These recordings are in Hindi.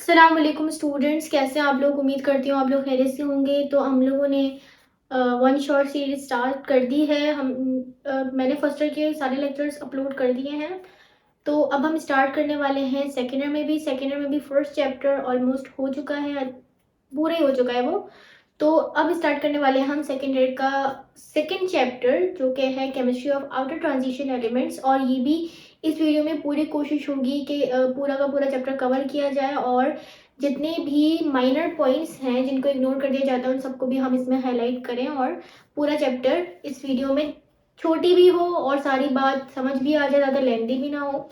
अस्सलाम वालेकुम स्टूडेंट्स, कैसे हैं आप लोग। उम्मीद करती हूँ आप लोग खैरियत से होंगे। तो हम लोगों ने वन शॉट सीरीज स्टार्ट कर दी है। मैंने फर्स्ट ईयर के सारे लेक्चर्स अपलोड कर दिए हैं। तो अब हम स्टार्ट करने वाले हैं सेकेंड ईयर में भी फर्स्ट चैप्टर ऑलमोस्ट हो चुका है, पूरा ही हो चुका है वो। तो अब स्टार्ट करने वाले हैं हम सेकेंड ईयर का सेकेंड चैप्टर, जो कि है chemistry of outer transition elements. और ये भी इस वीडियो में पूरी कोशिश होगी कि पूरा का पूरा चैप्टर कवर किया जाए, और जितने भी माइनर पॉइंट्स हैं जिनको इग्नोर कर दिया जाता है उन सबको भी हम इसमें हाईलाइट करें, और पूरा चैप्टर इस वीडियो में छोटी भी हो और सारी बात समझ भी आ जाए, ज़्यादा लेंथी भी ना हो।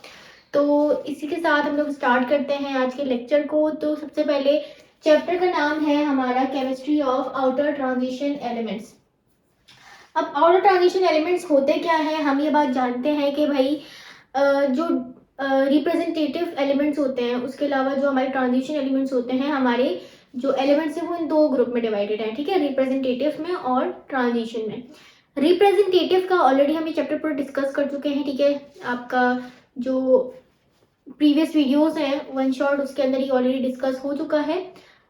तो इसी के साथ हम लोग स्टार्ट करते हैं आज के लेक्चर को। तो सबसे पहले चैप्टर का नाम है हमारा chemistry of outer transition elements. अब आउटर ट्रांजिशन एलिमेंट्स होते क्या है, हम ये बात जानते हैं कि भाई जो रिप्रेजेंटेटिव एलिमेंट्स होते हैं उसके अलावा जो हमारे ट्रांजिशन एलिमेंट्स होते हैं, हमारे जो एलिमेंट्स हैं वो इन दो ग्रुप में डिवाइडेड है, ठीक है, रिप्रेजेंटेटिव में और ट्रांजिशन में। रिप्रेजेंटेटिव का ऑलरेडी हम ये चैप्टर पर डिस्कस कर चुके हैं, ठीक है। आपका जो प्रीवियस वीडियोस हैं वन शॉट, उसके अंदर ये ऑलरेडी डिस्कस हो चुका है।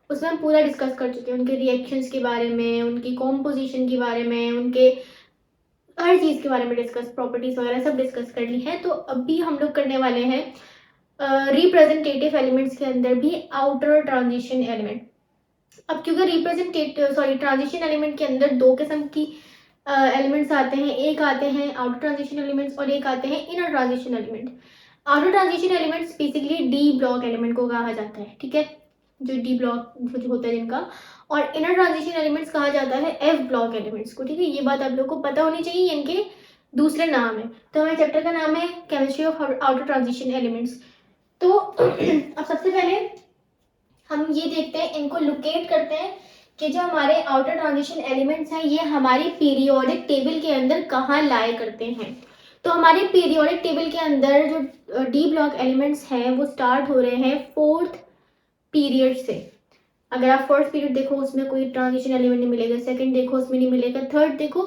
उसमें हम पूरा डिस्कस कर चुके हैं, उनके रिएक्शंस के बारे में, उनकी कॉम्पोजिशन के बारे में, उनके हर चीज़ के बारे में डिस्कस, प्रॉपर्टीज वगैरह सब डिस्कस कर ली है। तो अभी हम लोग करने वाले हैं रिप्रेजेंटेटिव एलिमेंट्स के अंदर भी आउटर ट्रांजिशन एलिमेंट। अब क्योंकि ट्रांजिशन एलिमेंट के अंदर दो किस्म की एलिमेंट्स आते हैं, एक आते हैं आउटर ट्रांजिशन एलिमेंट्स और एक आते हैं inner transition element. Outer transition elements basically D block element को कहा जाता है, ठीक है, जो डी ब्लॉक जो होता है जिनका। और इनर ट्रांजिशन एलिमेंट्स कहा जाता है एफ ब्लॉक एलिमेंट्स को, ठीक है। ये बात आप लोग को पता होनी चाहिए, इनके दूसरे नाम है। तो हमारे चैप्टर का नाम है chemistry of outer transition elements. तो अब सबसे पहले हम ये देखते हैं, इनको लोकेट करते हैं कि जो हमारे आउटर ट्रांजिशन एलिमेंट्स हैं ये हमारी पीरियोडिक टेबल के अंदर कहाँ लाए करते हैं। तो हमारे पीरियोडिक टेबल के अंदर जो डी ब्लॉक एलिमेंट्स हैं वो स्टार्ट हो रहे हैं फोर्थ पीरियड से। अगर आप फर्स्ट पीरियड देखो उसमें कोई ट्रांजिशन एलिमेंट नहीं मिलेगा, सेकंड देखो उसमें नहीं मिलेगा, थर्ड देखो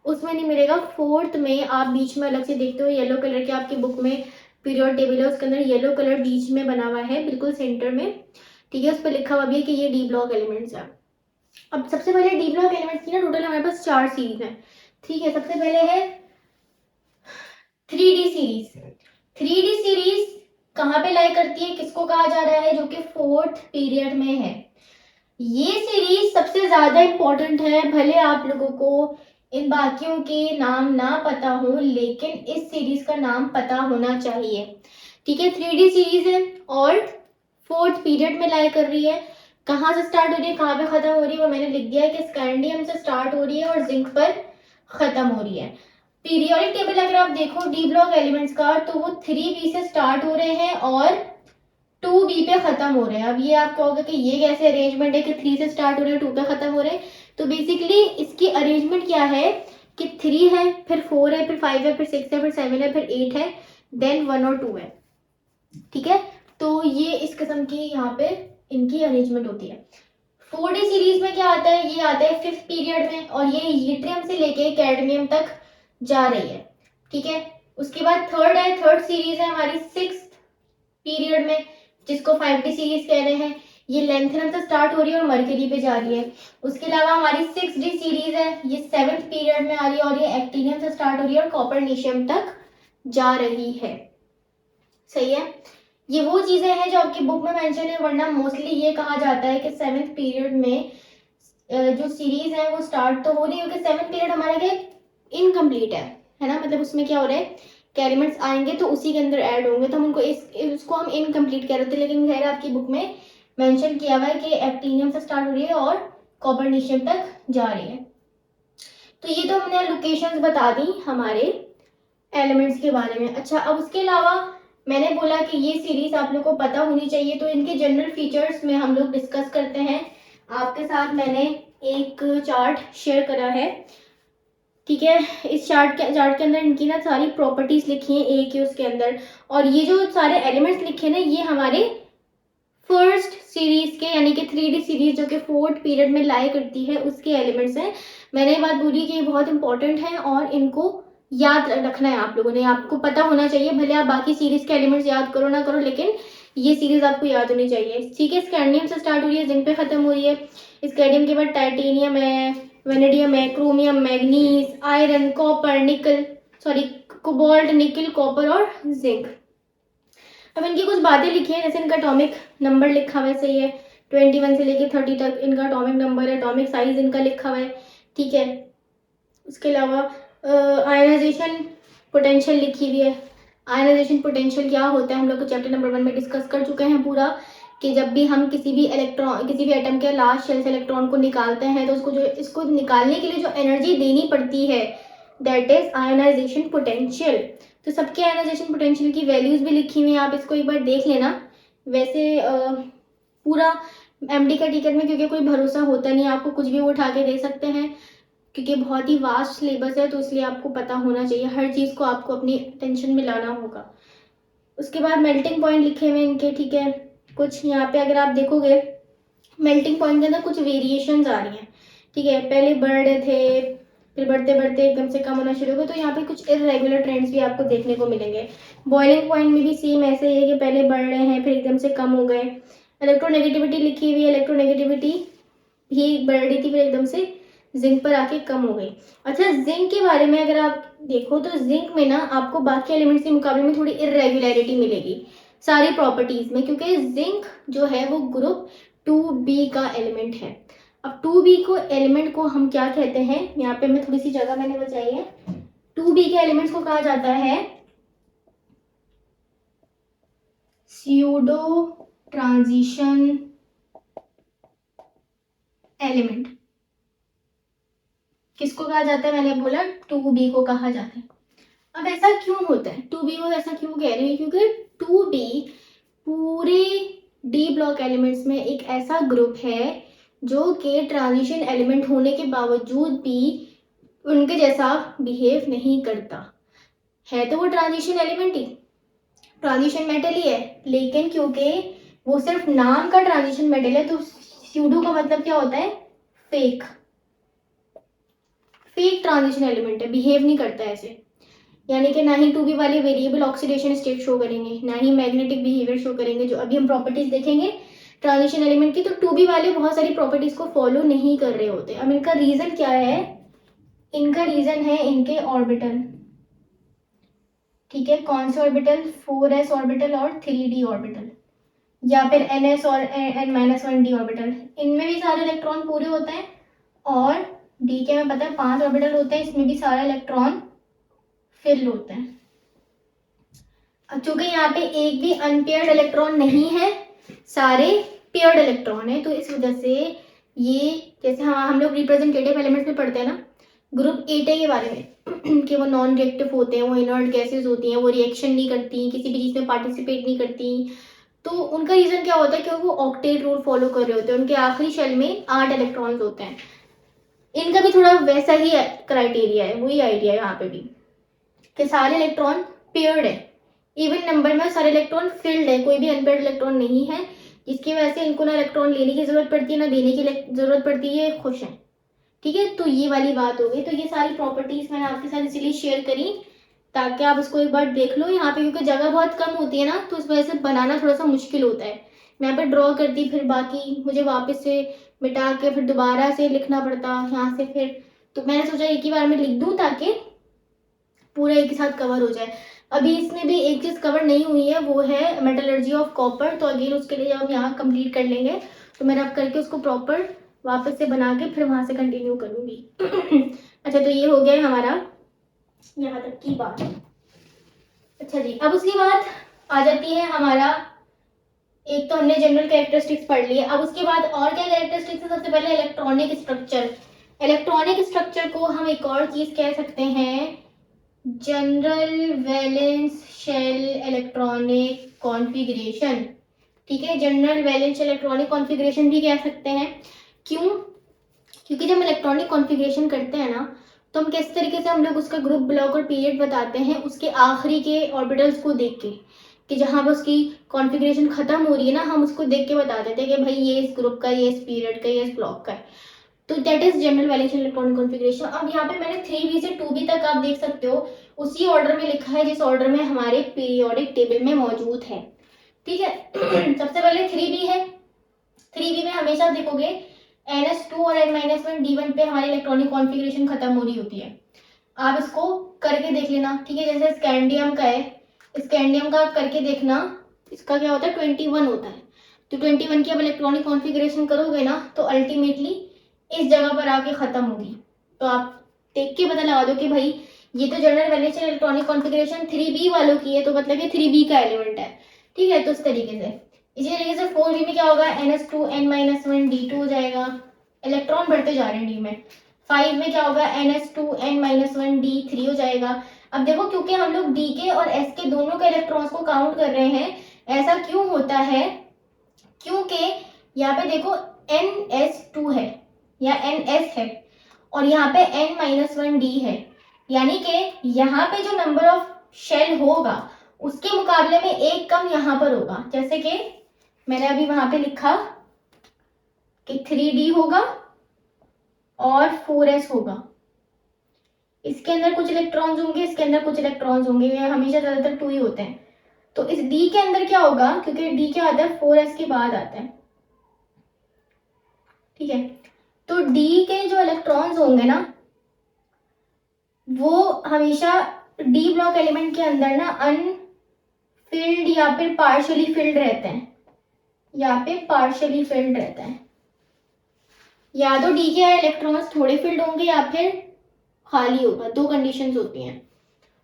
उसमें नहीं मिलेगा, फोर्थ में आप बीच में अलग से देखते हो, येलो कलर के आपकी बुक में पीरियड टेबल है, उसके अंदर येलो कलर बीच में बना हुआ है बिल्कुल सेंटर में, ठीक है। उस पर लिखा हुआ भी है कि ये डी ब्लॉक एलिमेंट्स है। अब सबसे पहले डी ब्लॉक एलिमेंट्स की ना टोटल हमारे पास 4 सीरीज है, ठीक है। सबसे पहले है 3D सीरीज। 3D सीरीज कहाँ पे लाई करती है, किसको कहा जा रहा है, जो कि फोर्थ पीरियड में है। ये सीरीज सबसे ज्यादा इंपॉर्टेंट है, भले आप लोगों को इन बाकियों के नाम ना पता हो लेकिन इस सीरीज का नाम पता होना चाहिए, ठीक है। 3D सीरीज है और फोर्थ पीरियड में लाई कर रही है। कहाँ से स्टार्ट हो रही है, कहाँ पे खत्म हो रही है, वो मैंने लिख दिया है कि स्कैंडियम से स्टार्ट हो रही है और जिंक पर खत्म हो रही है। पीरियोडिक टेबल अगर आप देखो डी ब्लॉक एलिमेंट्स का, तो वो 3B से स्टार्ट हो रहे हैं और 2B पे खत्म हो रहे हैं। अब ये आप कहोगे कि ये कैसे अरेंजमेंट है कि 3 से स्टार्ट हो रहे हैं 2 पे खत्म हो रहे हैं। तो बेसिकली इसकी अरेंजमेंट क्या है कि 3 है, फिर 4 है, फिर 5 है, फिर 6 है, फिर 7 है, फिर 8 है, देन 1 और 2 है, ठीक है। तो ये इस किस्म की यहाँ पे इनकी अरेंजमेंट होती है। 4D सीरीज में क्या आता है, ये आता है 5th पीरियड में और ये यूट्रियम से लेके कैडमियम तक जा रही है, ठीक है। उसके बाद थर्ड सीरीज है हमारी 6th पीरियड में, जिसको 5D सीरीज कह रहे हैं। ये लेंथनम से स्टार्ट हो रही है और मरकरी पे जा रही है। उसके अलावा हमारी 6D सीरीज है, ये 7th पीरियड में आ रही है और ये एक्टिनियम से स्टार्ट हो रही है और कॉपरनीशियम तक जा रही है, सही है। ये वो चीजें हैं जो आपकी बुक में मेंशन है, वरना मोस्टली ये कहा जाता है कि 7th पीरियड में जो सीरीज है वो स्टार्ट तो हो रही है, क्योंकि 7th पीरियड हमारा क्या इनकम्प्लीट है ना, मतलब उसमें क्या हो रहा है कि एलिमेंट्स आएंगे तो उसी के अंदर ऐड होंगे, तो हम उनको इसको हम इनकम्प्लीट कह रहे थे, लेकिन खैर आपकी बुक में मेंशन किया हुआ है कि एक्टिनियम से स्टार्ट हो रही है और कॉपरनीशियम तक जा रही है। तो ये तो हमने लोकेशंस बता दी हमारे एलिमेंट्स के बारे में। अच्छा, अब उसके अलावा मैंने बोला कि ये सीरीज आप लोग को पता होनी चाहिए, तो इनके जनरल फीचर्स में हम लोग डिस्कस करते हैं। आपके साथ मैंने एक चार्ट शेयर करा है, ठीक है। इस चार्ट के अंदर इनकी ना सारी प्रॉपर्टीज लिखी हैं एक ही उसके अंदर, और ये जो सारे एलिमेंट्स लिखे हैं ना ये हमारे फर्स्ट सीरीज के यानी कि 3D सीरीज जो कि फोर्थ पीरियड में लाई करती है उसके एलिमेंट्स हैं। मैंने ये बात बोली कि ये बहुत इंपॉर्टेंट है और इनको याद रखना है आप लोगों ने, आपको पता होना चाहिए, भले आप बाकी सीरीज के एलिमेंट्स याद करो ना करो, लेकिन ये सीरीज आपको याद होनी चाहिए। ठीक है, स्कैंडियम से स्टार्ट हो रही है, जिंक पे खत्म हो रही है। स्कैंडियम के बाद टाइटेनियम है, वेनेडियम है, क्रोमियम, मैग्नीज, आयरन, कॉपर, निकल, सॉरी कोबाल्ट, निकल, कॉपर और जिंक। अब इनकी कुछ बातें लिखी है, जैसे इनका एटॉमिक नंबर लिखा हुआ है, सही है, 21 से लेके 30 तक इनका एटॉमिक नंबर है, एटॉमिक साइज इनका लिखा हुआ है। ठीक है, उसके अलावा आयनाइजेशन पोटेंशियल लिखी हुई है। आयनाइजेशन पोटेंशियल क्या होता है हम लोग तो चैप्टर नंबर 1 में डिस्कस कर चुके हैं पूरा, कि जब भी हम किसी भी एटम के लास्ट शेल से इलेक्ट्रॉन को निकालते हैं तो उसको जो इसको निकालने के लिए जो एनर्जी देनी पड़ती है दैट इज आयनाइजेशन पोटेंशियल। तो सबके आयनाइजेशन पोटेंशियल की वैल्यूज भी लिखी हुई हैं, आप इसको एक बार देख लेना। वैसे पूरा एमडी का टिकट में क्योंकि कोई भरोसा होता नहीं, आपको कुछ भी वो उठा के दे सकते हैं, क्योंकि बहुत ही वास्ट सिलेबस है, तो इसलिए आपको पता होना चाहिए, हर चीज़ को आपको अपनी टेंशन में लाना होगा। उसके बाद मेल्टिंग पॉइंट लिखे हुए इनके, ठीक है, कुछ यहाँ पे अगर आप देखोगे मेल्टिंग पॉइंट के अंदर कुछ वेरिएशंस आ रही हैं। ठीक है, पहले बढ़ रहे थे, फिर बढ़ते बढ़ते एकदम से कम होना शुरू हो गए, तो यहाँ पे कुछ इरेगुलर ट्रेंड्स भी आपको देखने को मिलेंगे। बॉइलिंग पॉइंट में भी सेम ऐसे ही है कि पहले बढ़ रहे हैं फिर एकदम से कम हो गए। इलेक्ट्रोनेगेटिविटी लिखी हुई है, इलेक्ट्रोनेगेटिविटी भी बढ़ रही थी फिर एकदम से जिंक पर आके कम हो गई। अच्छा, जिंक के बारे में अगर आप देखो तो जिंक में ना आपको बाकी एलिमेंट्स के मुकाबले में थोड़ी इरेगुलरिटी मिलेगी सारी प्रॉपर्टीज में, क्योंकि जिंक जो है वो ग्रुप 2b का एलिमेंट है। अब 2b को एलिमेंट को हम क्या कहते हैं, यहाँ पे मैं थोड़ी सी जगह मैंने बचाई है। 2b के एलिमेंट्स को कहा जाता है स्यूडो ट्रांजिशन एलिमेंट। किसको कहा जाता है, मैंने बोला 2b को कहा जाता है। अब ऐसा क्यों होता है, 2b को ऐसा क्यों कह रही है, क्योंकि 2b पूरे डी ब्लॉक एलिमेंट्स में एक ऐसा ग्रुप है जो कि ट्रांजिशन एलिमेंट होने के बावजूद भी उनके जैसा बिहेव नहीं करता है। तो वो ट्रांजिशन एलिमेंट ही, ट्रांजिशन मेटल ही है, लेकिन क्योंकि वो सिर्फ नाम का ट्रांजिशन मेटल है, तो स्यूडो का मतलब क्या होता है, फेक, फेक ट्रांजिशन एलिमेंट है, बिहेव नहीं करता ऐसे। यानी कि ना ही 2b वाले वेरिएबल ऑक्सीडेशन स्टेट शो करेंगे, ना ही मैग्नेटिक बिहेवियर शो करेंगे, जो अभी हम प्रॉपर्टीज देखेंगे ट्रांजिशन एलिमेंट की, तो 2b वाले बहुत सारी प्रॉपर्टीज को फॉलो नहीं कर रहे होते। अब इनका रीजन क्या है, इनका रीजन है इनके ऑर्बिटल। ठीक है, कौन से ऑर्बिटल, 4s ऑर्बिटल और 3d ऑर्बिटल, या फिर ns और n-1d ऑर्बिटल, इनमें भी सारे इलेक्ट्रॉन पूरे होते हैं, और d के में पता है 5 ऑर्बिटल होते हैं, इसमें भी सारा इलेक्ट्रॉन फिल होते हैं। अब चूंकि यहाँ पे एक भी अनपेयर्ड इलेक्ट्रॉन नहीं है, सारे पेयर्ड इलेक्ट्रॉन है, तो इस वजह से ये, जैसे हम लोग रिप्रेजेंटेटिव एलिमेंट्स में पढ़ते हैं ना ग्रुप 8 के बारे में कि वो नॉन रिएक्टिव होते हैं, वो इनर्ट गैसेस होती हैं, वो रिएक्शन नहीं करती, किसी भी चीज़ में पार्टिसिपेट नहीं करती। तो उनका रीज़न क्या होता है, क्योंकि वो ऑक्टेट रूल फॉलो कर रहे होते हैं, उनके आखिरी शेल में 8 इलेक्ट्रॉन्स होते हैं। इनका भी थोड़ा वैसा ही क्राइटेरिया है, वही आइडिया है यहाँ पे भी, कि सारे इलेक्ट्रॉन पेयर्ड है, इवन नंबर में सारे इलेक्ट्रॉन फिल्ड है, कोई भी अनपेयर्ड इलेक्ट्रॉन नहीं है, जिसकी वजह से इनको ना इलेक्ट्रॉन लेने की जरूरत पड़ती है ना देने की जरूरत पड़ती है, खुश है। ठीक है, तो ये वाली बात हो गई। तो ये सारी प्रॉपर्टीज मैंने आपके साथ इसीलिए शेयर करी ताकि आप उसको एक बार देख लो। यहाँ पे क्योंकि जगह बहुत कम होती है ना, तो इस वजह से बनाना थोड़ा सा मुश्किल होता है। मैं यहाँ पे ड्रॉ करती, फिर बाकी मुझे वापस से मिटा के फिर दोबारा से लिखना पड़ता यहाँ से फिर, तो मैंने सोचा एक ही बार में लिख दूँ ताकि पूरा एक ही साथ कवर हो जाए। अभी इसमें भी एक चीज़ कवर नहीं हुई है, वो है मेटलर्जी ऑफ कॉपर। तो अगेन उसके लिए जब हम यहाँ कंप्लीट कर लेंगे तो मैं अब करके उसको प्रॉपर वापस से बना के फिर वहाँ से कंटिन्यू करूँगी। अच्छा, तो ये हो गया हमारा यहाँ तक की बात। अच्छा जी, अब उसके बाद आ जाती है हमारा, एक तो हमने जनरल कैरेक्टरिस्टिक्स पढ़ ली है, अब उसके बाद और क्या कैरेक्टरिस्टिक्स है, सबसे पहले इलेक्ट्रॉनिक स्ट्रक्चर। इलेक्ट्रॉनिक स्ट्रक्चर को हम एक और चीज़ कह सकते हैं general valence shell electronic configuration. ठीक है, जनरल वैलेंस इलेक्ट्रॉनिक कॉन्फ़िगरेशन भी कह सकते हैं। क्यों, क्योंकि जब इलेक्ट्रॉनिक कॉन्फ़िगरेशन करते हैं ना, तो हम किस तरीके से हम लोग उसका ग्रुप ब्लॉक और पीरियड बताते हैं उसके आखिरी के ऑर्बिटल्स को देख के, कि जहाँ पर उसकी कॉन्फ़िगरेशन खत्म हो रही है ना, हम उसको देख के बता देते हैं कि भाई ये इस ग्रुप का, ये इस पीरियड का, ये इस ब्लॉक का है। तो that is general valence electronic configuration. अब यहाँ पे मैंने 3b से 2b तक आप देख सकते हो, उसी ऑर्डर में लिखा है जिस ऑर्डर में हमारे पीरियोडिक टेबल में मौजूद है। ठीक है। सबसे पहले 3b है। 3b में हमेशा देखोगे NH2 और N-1 पे हमारी इलेक्ट्रॉनिक कॉन्फ़िगरेशन खत्म हो रही होती है। आप इसको करके देख लेना, ठीक है। जैसे स्कैंडियम का है, स्कैंडियम का करके देखना, इसका क्या होता है 21 होता है। तो 21 की अब इलेक्ट्रॉनिक कॉन्फ़िगरेशन करोगे ना तो अल्टीमेटली इस जगह पर आके खत्म होगी। तो आप देख के पता लगा दो कि भाई ये तो जनरल वैलेंशियल इलेक्ट्रॉनिक कॉन्फ़िगरेशन 3b वालों की है, तो मतलब ये 3b का एलिमेंट है, ठीक है। तो इस तरीके से, इसी तरीके से 4b में क्या होगा NH2 N-1 D2 हो जाएगा, इलेक्ट्रॉन बढ़ते जा रहे हैं डी में। 5 में क्या होगा NH2 N-1 D3 हो जाएगा। अब देखो क्योंकि हम लोग डी के और एस के दोनों के इलेक्ट्रॉन्स को काउंट कर रहे हैं, ऐसा क्यों होता है, क्योंकि यहाँ पे देखो NS2 है या NS है और यहाँ पे N-1 D है, यानी कि यहाँ पे जो नंबर ऑफ शेल होगा उसके मुकाबले में एक कम यहाँ पर होगा। जैसे कि मैंने अभी वहां पे लिखा कि 3D होगा और 4S होगा, इसके अंदर कुछ इलेक्ट्रॉन्स होंगे, इसके अंदर कुछ इलेक्ट्रॉन्स होंगे, ये हमेशा ज्यादातर 2 ही होते हैं। तो इस D के अंदर क्या होगा, क्योंकि D क्या आता है 4S के बाद आता है, ठीक है। तो D के जो इलेक्ट्रॉन्स होंगे ना वो हमेशा D ब्लॉक एलिमेंट के अंदर ना अनफिल्ड या फिर पार्शियली फिल्ड रहते हैं, यहाँ पे पार्शियली फिल्ड रहता है। या तो D के इलेक्ट्रॉन्स थोड़े फिल्ड होंगे या फिर खाली होगा, 2 कंडीशंस होती हैं।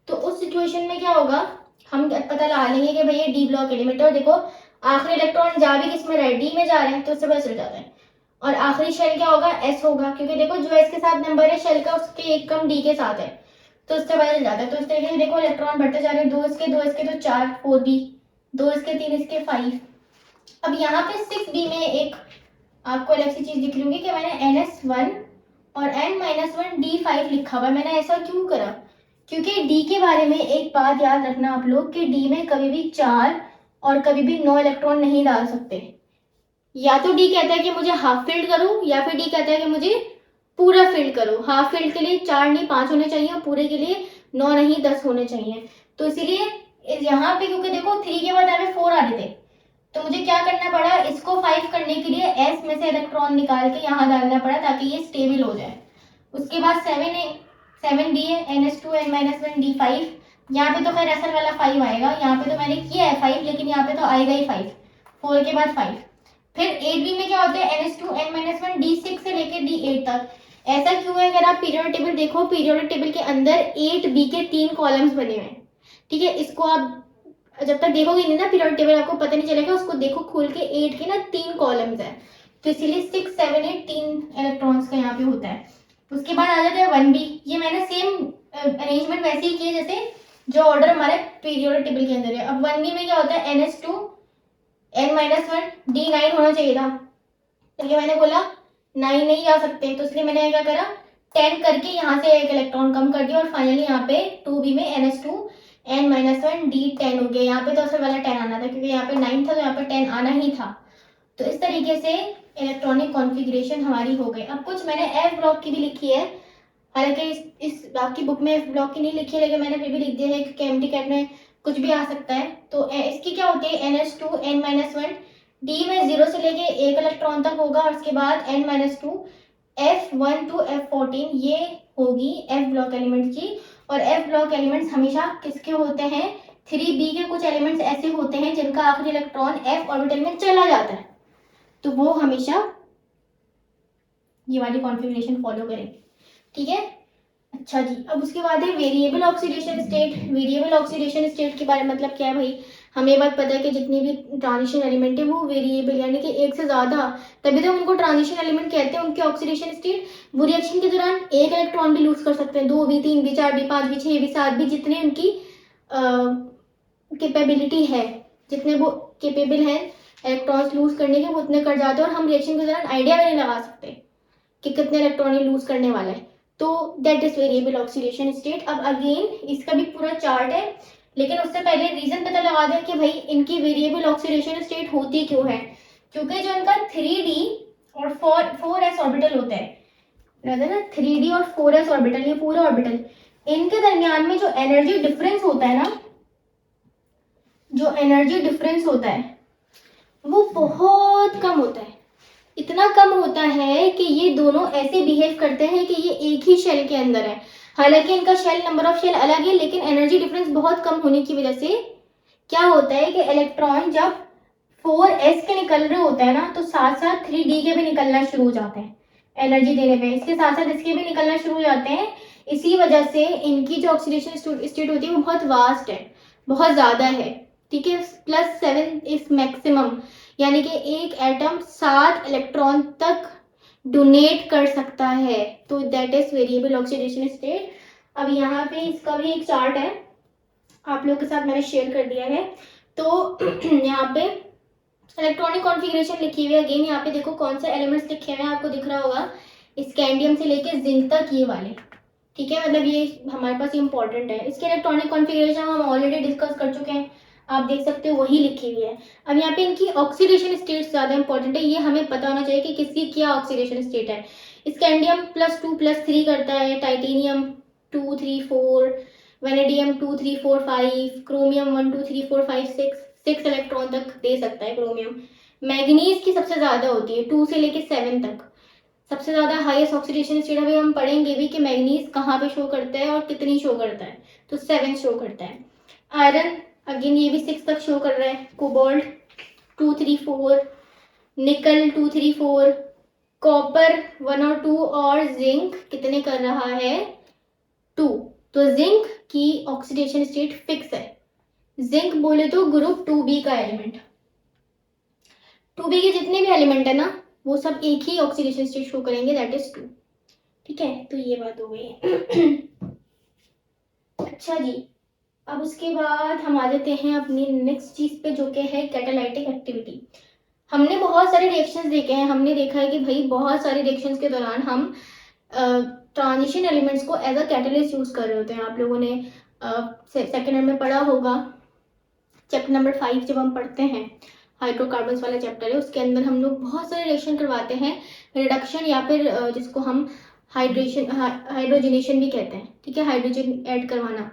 तो उस सिचुएशन में क्या होगा, हम पता लगा लेंगे कि भाई ये डी ब्लॉक एलिमेंट है। और देखो आखिरी इलेक्ट्रॉन जा भी किस में रहा है, डी में जा रहे हैं, तो उससे पता चल जाता है। और आखिरी शेल क्या होगा, एस होगा, क्योंकि देखो जो एस के साथ नंबर है शेल का उसके एक कम डी के साथ है, तो उससे पता चल जाता है। तो इस तरीके से देखो इलेक्ट्रॉन बढ़ते जा रहे हैं, 2 इसके तो 4 4b, 2 इसके 3 इसके 5। अब यहाँ पे 6b में एक आपको अलग सी चीज दिख रही होगी कि मैंने NS1 और N-1 D5 लिखा हुआ है। मैंने ऐसा क्यों करा, क्योंकि D के बारे में एक बात याद रखना आप लोग कि D में कभी भी 4 और कभी भी 9 इलेक्ट्रॉन नहीं डाल सकते। या तो D कहता है कि मुझे हाफ फिल्ड करो, या फिर D कहता है कि मुझे पूरा फिल्ड करो। हाफ फिल्ड के लिए 4 नहीं 5 होने चाहिए और पूरे के लिए 9 नहीं 10 होने चाहिए। तो इसीलिए यहाँ पे क्योंकि देखो 3 के बाद यहाँ पे 4 आ रहे थे, तो मुझे क्या करना पड़ा, इसको 5 करने के लिए S में से इलेक्ट्रॉन निकाल के यहाँ डालना पड़ा ताकि ये स्टेबल हो जाए। उसके बाद 7b है NH2 N-1 D5। यहाँ पे तो खैर असल वाला 5 आएगा, यहाँ पे तो मैंने किया है 5 लेकिन यहाँ पे तो आएगा ही 5, 4 के बाद 5। फिर 8b में क्या होता है NH2 N-1 D6 से लेकर D8 तक। ऐसा क्यों है, अगर आप पीरियोडिक टेबल देखो, पीरियोडिक टेबल के अंदर 8b के 3 कॉलम्स बने हुए हैं, ठीक है। इसको आप जब तक देखोगे नहीं ना पीरियोडिक टेबल आपको पता नहीं चलेगा, उसको देखो खोल के 8 के ना 3 कॉलम्स है, तो इसीलिए 6 7 8 3 इलेक्ट्रॉन्स का यहाँ पे होता है। उसके बाद आ जाता है 1b। ये मैंने सेम अरेंजमेंट वैसे ही किया जैसे जो ऑर्डर हमारे पीरियोडिक टेबल के अंदर है। अब 1b में क्या होता है NH2 N-1 D9 होना चाहिए था, लेकिन मैंने बोला 9 नहीं आ सकते, तो इसलिए मैंने क्या करा 10 करके यहाँ से एक इलेक्ट्रॉन कम कर दिया और फाइनली यहाँ पे 2b में NH2 N-1 D10 हो गया। यहाँ पे तो असल वाला 10 आना था क्योंकि यहाँ पे 9 था, तो यहाँ पे 10 आना ही था। तो इस तरीके से इलेक्ट्रॉनिक कॉन्फ़िगरेशन हमारी हो गई। अब कुछ मैंने F ब्लॉक की भी लिखी है, हालांकि इस बाकी बुक में F ब्लॉक की नहीं लिखी है, लेकिन मैंने फिर भी लिख दिया है क्योंकि एमटी कैट में कुछ भी आ सकता है। तो इसकी क्या होती है NH2 N-1 D में 0 से लेके 1 इलेक्ट्रॉन तक होगा, और उसके बाद N-2 F1 to F14 ये होगी F ब्लॉक एलिमेंट्स की। और F ब्लॉक एलिमेंट्स हमेशा किसके होते हैं, 3b के कुछ एलिमेंट्स ऐसे होते हैं जिनका आखिरी इलेक्ट्रॉन F ऑर्बिटल में चला जाता है, तो वो हमेशा ये वाली कॉन्फ़िगरेशन फॉलो करेंगे, ठीक है। अच्छा जी, अब उसके बाद है variable oxidation state. Variable oxidation state के बारे में मतलब क्या है भाई, हमें ये बात पता है कि जितनी भी ट्रांजिशन एलिमेंट है वो वेरिएबल यानी कि एक से ज्यादा, तभी तो उनको ट्रांजिशन एलिमेंट कहते हैं। उनके ऑक्सीडेशन स्टेट वो रिएक्शन के दौरान एक इलेक्ट्रॉन भी लूज कर सकते हैं, 2 भी 3 भी 4 भी 5 भी 6 भी 7 भी, जितने उनकी कैपेबिलिटी है, जितने वो केपेबल हैं इलेक्ट्रॉन्स लूज करने के, वो उतने कर जाते हैं। और हम रिएक्शन के दौरान आइडिया भी नहीं लगा सकते कि कितने इलेक्ट्रॉन लूज करने वाला है, तो that is variable oxidation state. अब अगेन इसका भी पूरा चार्ट है, लेकिन उससे पहले रीजन पता लगा दें कि भाई इनकी वेरिएबल ऑक्सीडेशन स्टेट होती क्यों है, क्योंकि जो इनका 3d और 4s ऑर्बिटल होता है ना, 3d और 4s ऑर्बिटल, ये पूरा ऑर्बिटल, इनके दरमियान में जो एनर्जी डिफरेंस होता है ना, जो एनर्जी डिफरेंस होता है वो बहुत कम होता है, इतना कम होता है कि ये दोनों ऐसे बिहेव करते हैं कि ये एक ही शेल के अंदर है। हालांकि इनका शेल नंबर ऑफ शेल अलग है, लेकिन एनर्जी डिफरेंस बहुत कम होने की वजह से क्या होता है कि इलेक्ट्रॉन जब 4s के निकल रहे होते हैं ना, तो साथ साथ 3d के भी निकलना शुरू हो जाते हैं एनर्जी देने पे, इसके साथ साथ इसके भी निकलना शुरू हो जाते हैं। इसी वजह से इनकी जो ऑक्सीडेशन स्टेट होती है वो बहुत वास्ट है, बहुत ज़्यादा है। ठीक है, +7 इज मैक्सिमम, यानी कि एक एटम 7 इलेक्ट्रॉन तक डोनेट कर सकता है। तो that is variable oxidation state. अब यहाँ पे इसका भी एक चार्ट है, आप लोगों के साथ मैंने शेयर कर दिया है। तो यहाँ पे इलेक्ट्रॉनिक कॉन्फ़िगरेशन लिखी हुई है। अगेन यहाँ पे देखो कौन से एलिमेंट्स लिखे हुए हैं, आपको दिख रहा होगा स्कैंडियम से लेके जिंक तक ये वाले। ठीक है, मतलब ये हमारे पास इंपॉर्टेंट है। इसके इलेक्ट्रॉनिक कॉन्फ़िगरेशन हम ऑलरेडी डिस्कस कर चुके हैं, आप देख सकते हो वही लिखी हुई है। अब यहाँ पे इनकी ऑक्सीडेशन स्टेट ज़्यादा इंपॉर्टेंट है, ये हमें पता होना चाहिए कि किसकी क्या ऑक्सीडेशन स्टेट है। स्कैंडियम +2+3 करता है, टाइटेनियम 2 3 4, वेनेडियम 2 3 4 5, क्रोमियम 1 2 3 4 5 6 इलेक्ट्रॉन तक दे सकता है क्रोमियम। मैग्नीज की सबसे ज़्यादा होती है, 2 से लेके 7 तक सबसे ज़्यादा हाईएस्ट ऑक्सीडेशन स्टेट। अभी हम पढ़ेंगे भी कि मैग्नीज कहाँ पे शो करता है और कितनी शो करता है, तो 7 शो करता है। आयरन अगेन ये भी 6 तक शो कर रहा है। कोबाल्ट 2 3 4, निकल 2 3 4, कॉपर 1 और 2, और जिंक कितने कर रहा है, 2। तो जिंक की ऑक्सीडेशन स्टेट फिक्स है। जिंक बोले तो ग्रुप 2b का एलिमेंट, 2b के जितने भी एलिमेंट है ना वो सब एक ही ऑक्सीडेशन स्टेट शो करेंगे, दैट इज 2। ठीक है, तो ये बात हो गई। अच्छा जी, अब उसके बाद हम आ जाते हैं अपनी नेक्स्ट चीज पे, जो कि है कैटालाइटिक एक्टिविटी। हमने बहुत सारे रिएक्शंस देखे हैं, हमने देखा है कि भाई बहुत सारे रिएक्शंस के दौरान हम ट्रांजिशन एलिमेंट्स को एज अ कैटलिस्ट यूज कर रहे होते हैं। आप लोगों ने सेकेंड में पढ़ा होगा, चैप्टर नंबर 5 जब हम पढ़ते हैं, हाइड्रोकार्बन्स वाला चैप्टर है, उसके अंदर हम लोग बहुत सारे रिएक्शन करवाते हैं, रिडक्शन या फिर जिसको हम हाइड्रोजनेशन भी कहते हैं। ठीक है, हाइड्रोजन ऐड करवाना,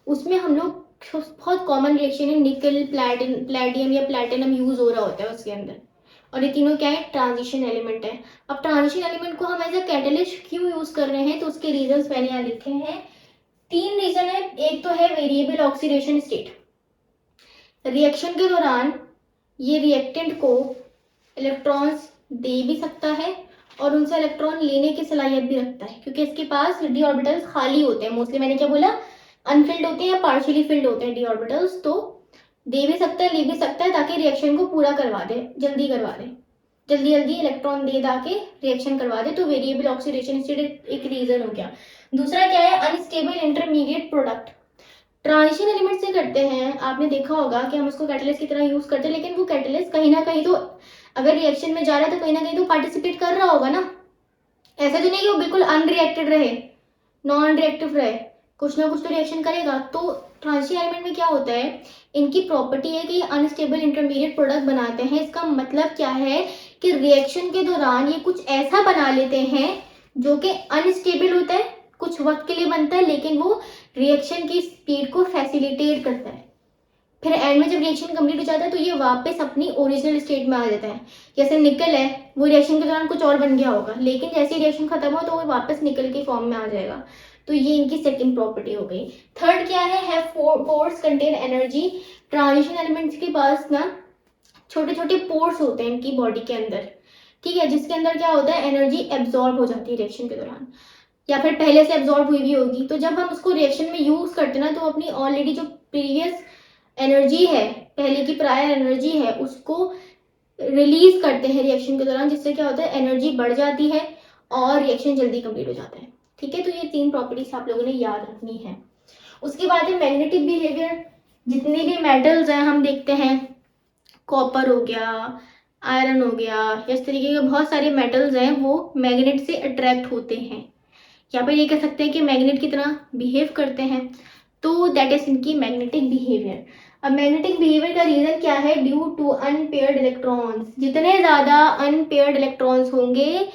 उसमें हम लोग बहुत कॉमन रिएक्शन है, निकल प्लैटियम या प्लैटिनम यूज हो रहा होता है उसके अंदर, और ये तीनों क्या है, ट्रांजिशन एलिमेंट है। अब ट्रांजिशन एलिमेंट को हम एज अ कैटलिस्ट क्यों यूज कर रहे हैं, तो उसके रीजंस मैंने यहाँ लिखे हैं। 3 रीजन है। एक तो है वेरिएबल ऑक्सीडेशन स्टेट, रिएक्शन के दौरान ये रिएक्टेंट को इलेक्ट्रॉन्स दे भी सकता है और उनसे इलेक्ट्रॉन लेने की सलाहियत भी रखता है, क्योंकि इसके पास डी ऑर्बिटल्स खाली होते हैं मोस्टली। मैंने क्या बोला, अनफिल्ड होते हैं या पार्शियली फिल्ड होते हैं डी ऑर्बिटल्स, तो दे भी सकता है ले भी सकता है, ताकि रिएक्शन को पूरा करवा दे, जल्दी करवा दे, जल्दी जल्दी इलेक्ट्रॉन दे दाके रिएक्शन करवा दे। तो वेरिएबल ऑक्सीडेशन स्टेट एक रीजन हो गया। दूसरा क्या है, unstable intermediate product. Transition element से करते हैं, आपने देखा होगा कि हम उसको कैटलिस्ट की तरह यूज करते हैं, लेकिन वो कैटलिस्ट कहीं ना कहीं तो अगर रिएक्शन में जा रहा है तो कहीं ना कहीं तो पार्टिसिपेट कर रहा होगा ना। ऐसा तो नहीं कि वो बिल्कुल अनरिएक्टेड रहे, नॉन रिएक्टिव रहे, कुछ ना कुछ तो रिएक्शन करेगा। तो ट्रांजिशन एलिमेंट में क्या होता है, इनकी प्रॉपर्टी है कि अनस्टेबल इंटरमीडिएट प्रोडक्ट बनाते हैं। इसका मतलब क्या है कि रिएक्शन के दौरान ये कुछ ऐसा बना लेते हैं जो कि अनस्टेबल होता है, कुछ वक्त के लिए बनता है, लेकिन वो रिएक्शन की स्पीड को फैसिलिटेट करता है। फिर एंड में जब रिएक्शन कंप्लीट हो जाता है तो ये वापस अपनी ओरिजिनल स्टेट में आ जाता है। जैसे निकल है, वो रिएक्शन के दौरान कुछ और बन गया होगा, लेकिन जैसे रिएक्शन खत्म हो तो वो वापस निकल के फॉर्म में आ जाएगा। तो ये इनकी सेकंड प्रॉपर्टी हो गई। थर्ड क्या है pores contain energy. Transition elements के पास ना छोटे छोटे पोर्स होते हैं इनकी बॉडी के अंदर, ठीक है, जिसके अंदर क्या होता है, एनर्जी एब्जॉर्ब हो जाती है रिएक्शन के दौरान, या फिर पहले से एब्जॉर्ब हुई भी होगी। तो जब हम उसको रिएक्शन में यूज करते हैं ना, तो अपनी ऑलरेडी जो प्रीवियस एनर्जी है, पहले की प्रायर एनर्जी है, उसको रिलीज करते हैं रिएक्शन के दौरान, जिससे क्या होता है, एनर्जी बढ़ जाती है और रिएक्शन जल्दी कंप्लीट हो जाता है। ठीक है, तो ये 3 प्रॉपर्टीज आप लोगों ने याद रखनी है। उसके बाद है मैग्नेटिक बिहेवियर। जितने भी मेटल्स हैं हम देखते हैं, कॉपर हो गया, आयरन हो गया, इस तरीके के बहुत सारे मेटल्स हैं, वो मैग्नेट से अट्रैक्ट होते हैं, या फिर ये कह सकते हैं कि मैग्नेट की तरह बिहेव करते हैं। तो दैट इज इनकी मैग्नेटिक बिहेवियर। अब मैग्नेटिक बिहेवियर का रीजन क्या है, ड्यू टू अनपेयर्ड इलेक्ट्रॉन्स। जितने ज्यादा अनपेयर्ड इलेक्ट्रॉन्स होंगे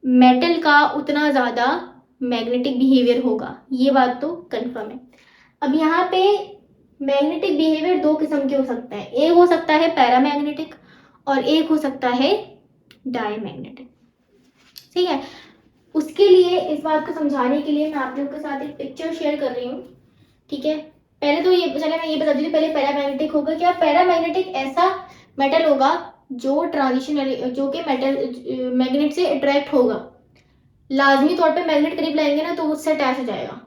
मेटल का, उतना ज्यादा मैग्नेटिक बिहेवियर होगा, ये बात तो कंफर्म है। अब यहाँ पे मैग्नेटिक बिहेवियर 2 किस्म के हो सकते हैं। एक हो सकता है पैरामैग्नेटिक और एक हो सकता है डायमैग्नेटिक। ठीक है, उसके लिए इस बात को समझाने के लिए मैं आप लोगों के साथ एक पिक्चर शेयर कर रही हूँ। ठीक है, पहले तो ये चले मैं ये बता दूँ पहले पैरामैग्नेटिक होगा क्या। पैरामैग्नेटिक ऐसा मेटल होगा जो ट्रांजिशन जो कि मेटल मैग्नेट से अट्रैक्ट होगा, लाजमी तौर पे मैग्नेट करीब लाएंगे ना तो उससे अटैच हो जाएगा।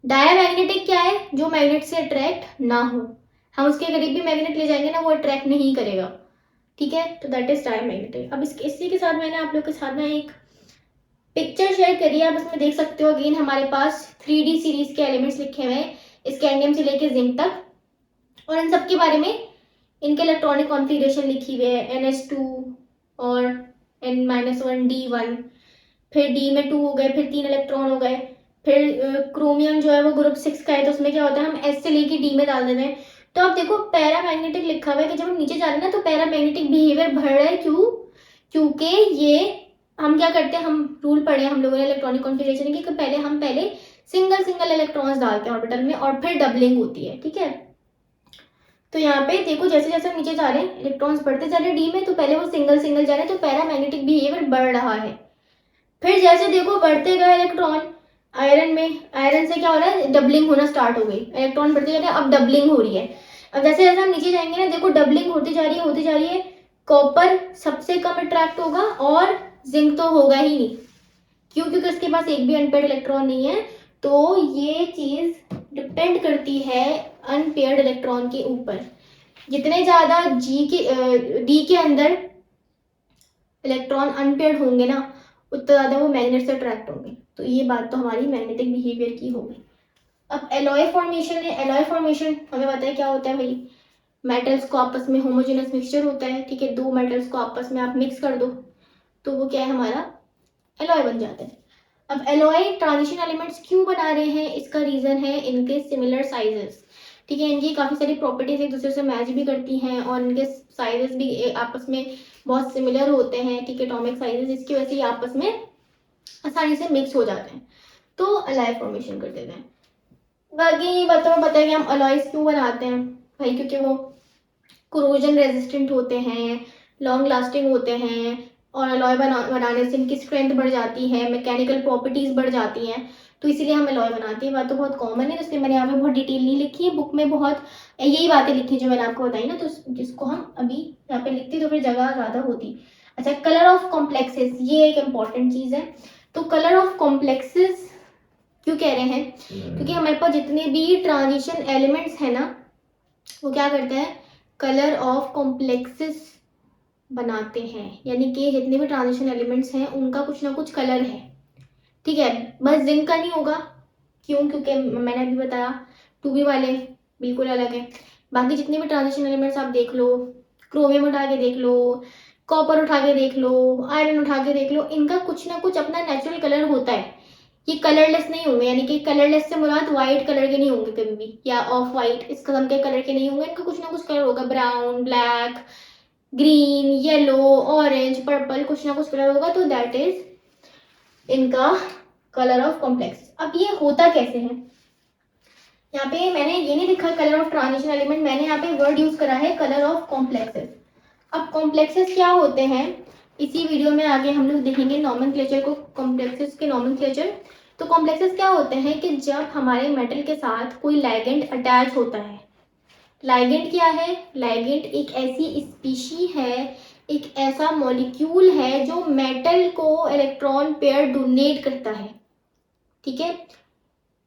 डायमैग्नेटिक क्या है, जो मैग्नेट से अट्रैक्ट ना हो, हम उसके करीब भी मैग्नेट ले जाएंगे ना वो अट्रैक्ट नहीं करेगा। ठीक है, तो दैट इज डायमैग्नेटिक। अब इसी के साथ मैंने आप लोग के साथ ना एक पिक्चर शेयर करी है, आप उसमें देख सकते हो। अगेन हमारे पास 3D सीरीज के एलिमेंट्स लिखे हुए हैं स्कैंडियम से लेके जिंक तक, और इन सब के बारे में इनके इलेक्ट्रॉनिक कॉन्फ़िगरेशन लिखी हुई है, NH2 और N-1 D1, फिर D में 2 हो गए, फिर 3 इलेक्ट्रॉन हो गए, फिर क्रोमियम जो है वो ग्रुप 6 का है, तो उसमें क्या होता है हम S से लेके D में डाल देते हैं। तो आप देखो पैरामैग्नेटिक लिखा हुआ है कि जब हम नीचे जा रहे हैं ना तो पैरामैग्नेटिक बिहेवियर बढ़ रहा है। क्यों? क्योंकि ये हम क्या करते हैं, हम रूल पढ़े हम लोगों ने इलेक्ट्रॉनिक कॉन्फ़िगरेशन की कि पहले सिंगल सिंगल इलेक्ट्रॉन्स डालते हैं ऑर्बिटल में और फिर डबलिंग होती है। ठीक है, तो यहाँ पे देखो जैसे जैसे हम नीचे जा रहे हैं इलेक्ट्रॉन्स बढ़ते जा रहे हैं डी में, तो पहले वो सिंगल सिंगल जा रहे हैं तो पैरामैग्नेटिक बिहेवियर बढ़ रहा है। फिर जैसे देखो बढ़ते गए इलेक्ट्रॉन आयरन में, आयरन से क्या हो रहा है डबलिंग होना स्टार्ट हो गई, इलेक्ट्रॉन बढ़ते जा रहे हैं, अब डबलिंग हो रही है। अब जैसे जैसे हम नीचे जाएंगे ना देखो डबलिंग होती जा रही है होती जा रही है, कॉपर सबसे कम अट्रैक्ट होगा और जिंक तो होगा ही नहीं। क्यों? क्योंकि उसके पास एक भी अनपेयर्ड इलेक्ट्रॉन नहीं है। तो ये चीज डिपेंड करती है अनपेयर्ड इलेक्ट्रॉन के ऊपर। जितने ज्यादा डी के अंदर इलेक्ट्रॉन अनपेयर्ड होंगे ना उतना ज्यादा वो मैग्नेट से अट्रैक्ट होंगे। तो ये बात तो हमारी मैग्नेटिक बिहेवियर की होगी। अब एलॉय फॉर्मेशन है, एलॉय फॉर्मेशन हमें पता है क्या होता है भाई, मेटल्स को आपस में होमोजेनस मिक्सचर होता है। ठीक है, दो मेटल्स को आपस में आप मिक्स कर दो तो वो क्या है हमारा एलॉय बन जाता है। अब एलॉय ट्रांजिशन एलिमेंट्स क्यों बना रहे हैं, इसका रीजन है इनके सिमिलर साइजेस। ठीक है, इनकी काफी सारी प्रॉपर्टीज एक दूसरे से मैच भी करती हैं और इनके साइजेस भी आपस में बहुत सिमिलर होते हैं। ठीक है, एटॉमिक साइजेस, इसकी वजह से ये आपस में आसानी से मिक्स हो जाते हैं तो एलॉय फॉर्मेशन कर देते हैं। बाकी बातों में पता है कि हम अलॉयज क्यों बनाते हैं भाई, क्योंकि वो कोरोजन रेजिस्टेंट होते हैं, लॉन्ग लास्टिंग होते हैं, और अलॉय बनाने से इनकी स्ट्रेंथ बढ़ जाती है, मैकेनिकल प्रॉपर्टीज बढ़ जाती हैं, तो इसीलिए हम अलॉय बनाते हैं। बात तो बहुत कॉमन है, इसलिए मैंने यहाँ पे बहुत डिटेल नहीं लिखी है, बुक में बहुत यही बातें लिखी जो मैंने आपको बताई ना, तो जिसको हम अभी यहाँ पे लिखती तो फिर जगह ज़्यादा होती। अच्छा, कलर ऑफ कॉम्प्लेक्सेस, ये एक इम्पॉर्टेंट चीज़ है। तो कलर ऑफ कॉम्प्लेक्सेस क्यों कह रहे हैं, क्योंकि हमारे पास जितने भी ट्रांजिशन एलिमेंट्स हैं ना वो क्या करते हैं कलर ऑफ कॉम्प्लेक्सेस बनाते हैं, यानी कि जितने भी ट्रांजिशन एलिमेंट्स हैं उनका कुछ ना कुछ कलर है। ठीक है, बस जिंक का नहीं होगा। क्यों? क्योंकि मैंने अभी बताया 2B वाले बिल्कुल अलग है। बाकी जितने भी ट्रांजिशन एलिमेंट्स आप देख लो, क्रोमियम उठा के देख लो, कॉपर उठा के देख लो, आयरन उठा के देख लो, इनका कुछ ना कुछ अपना नेचुरल कलर होता है। ये कलरलेस नहीं होंगे, यानी कि कलरलेस से मुराद व्हाइट कलर के नहीं होंगे कभी भी, या ऑफ वाइट इस कलर के कलर के नहीं होंगे। इनका कुछ ना कुछ कलर होगा, brown, black, green, yellow, orange, purple, कुछ ना कुछ कलर होगा, तो दैट इज इनका कलर ऑफ कॉम्प्लेक्स। अब ये होता कैसे है, यहाँ पे मैंने ये नहीं लिखा कलर ऑफ ट्रांजिशन एलिमेंट, मैंने यहाँ पे वर्ड यूज करा है कलर ऑफ कॉम्प्लेक्सेस। अब कॉम्प्लेक्सेस क्या होते हैं इसी वीडियो में आगे हम लोग देखेंगे नॉमेनक्लेचर को, कॉम्प्लेक्सेस के नॉमेनक्लेचर। तो कॉम्प्लेक्सेस क्या होते हैं कि जब हमारे मेटल के साथ कोई लाइगेंड अटैच होता है। लाइगेंड क्या है, लाइगेंड एक ऐसी स्पीशी है, एक ऐसा मॉलिक्यूल है जो मेटल को इलेक्ट्रॉन पेयर डोनेट करता है। ठीक है,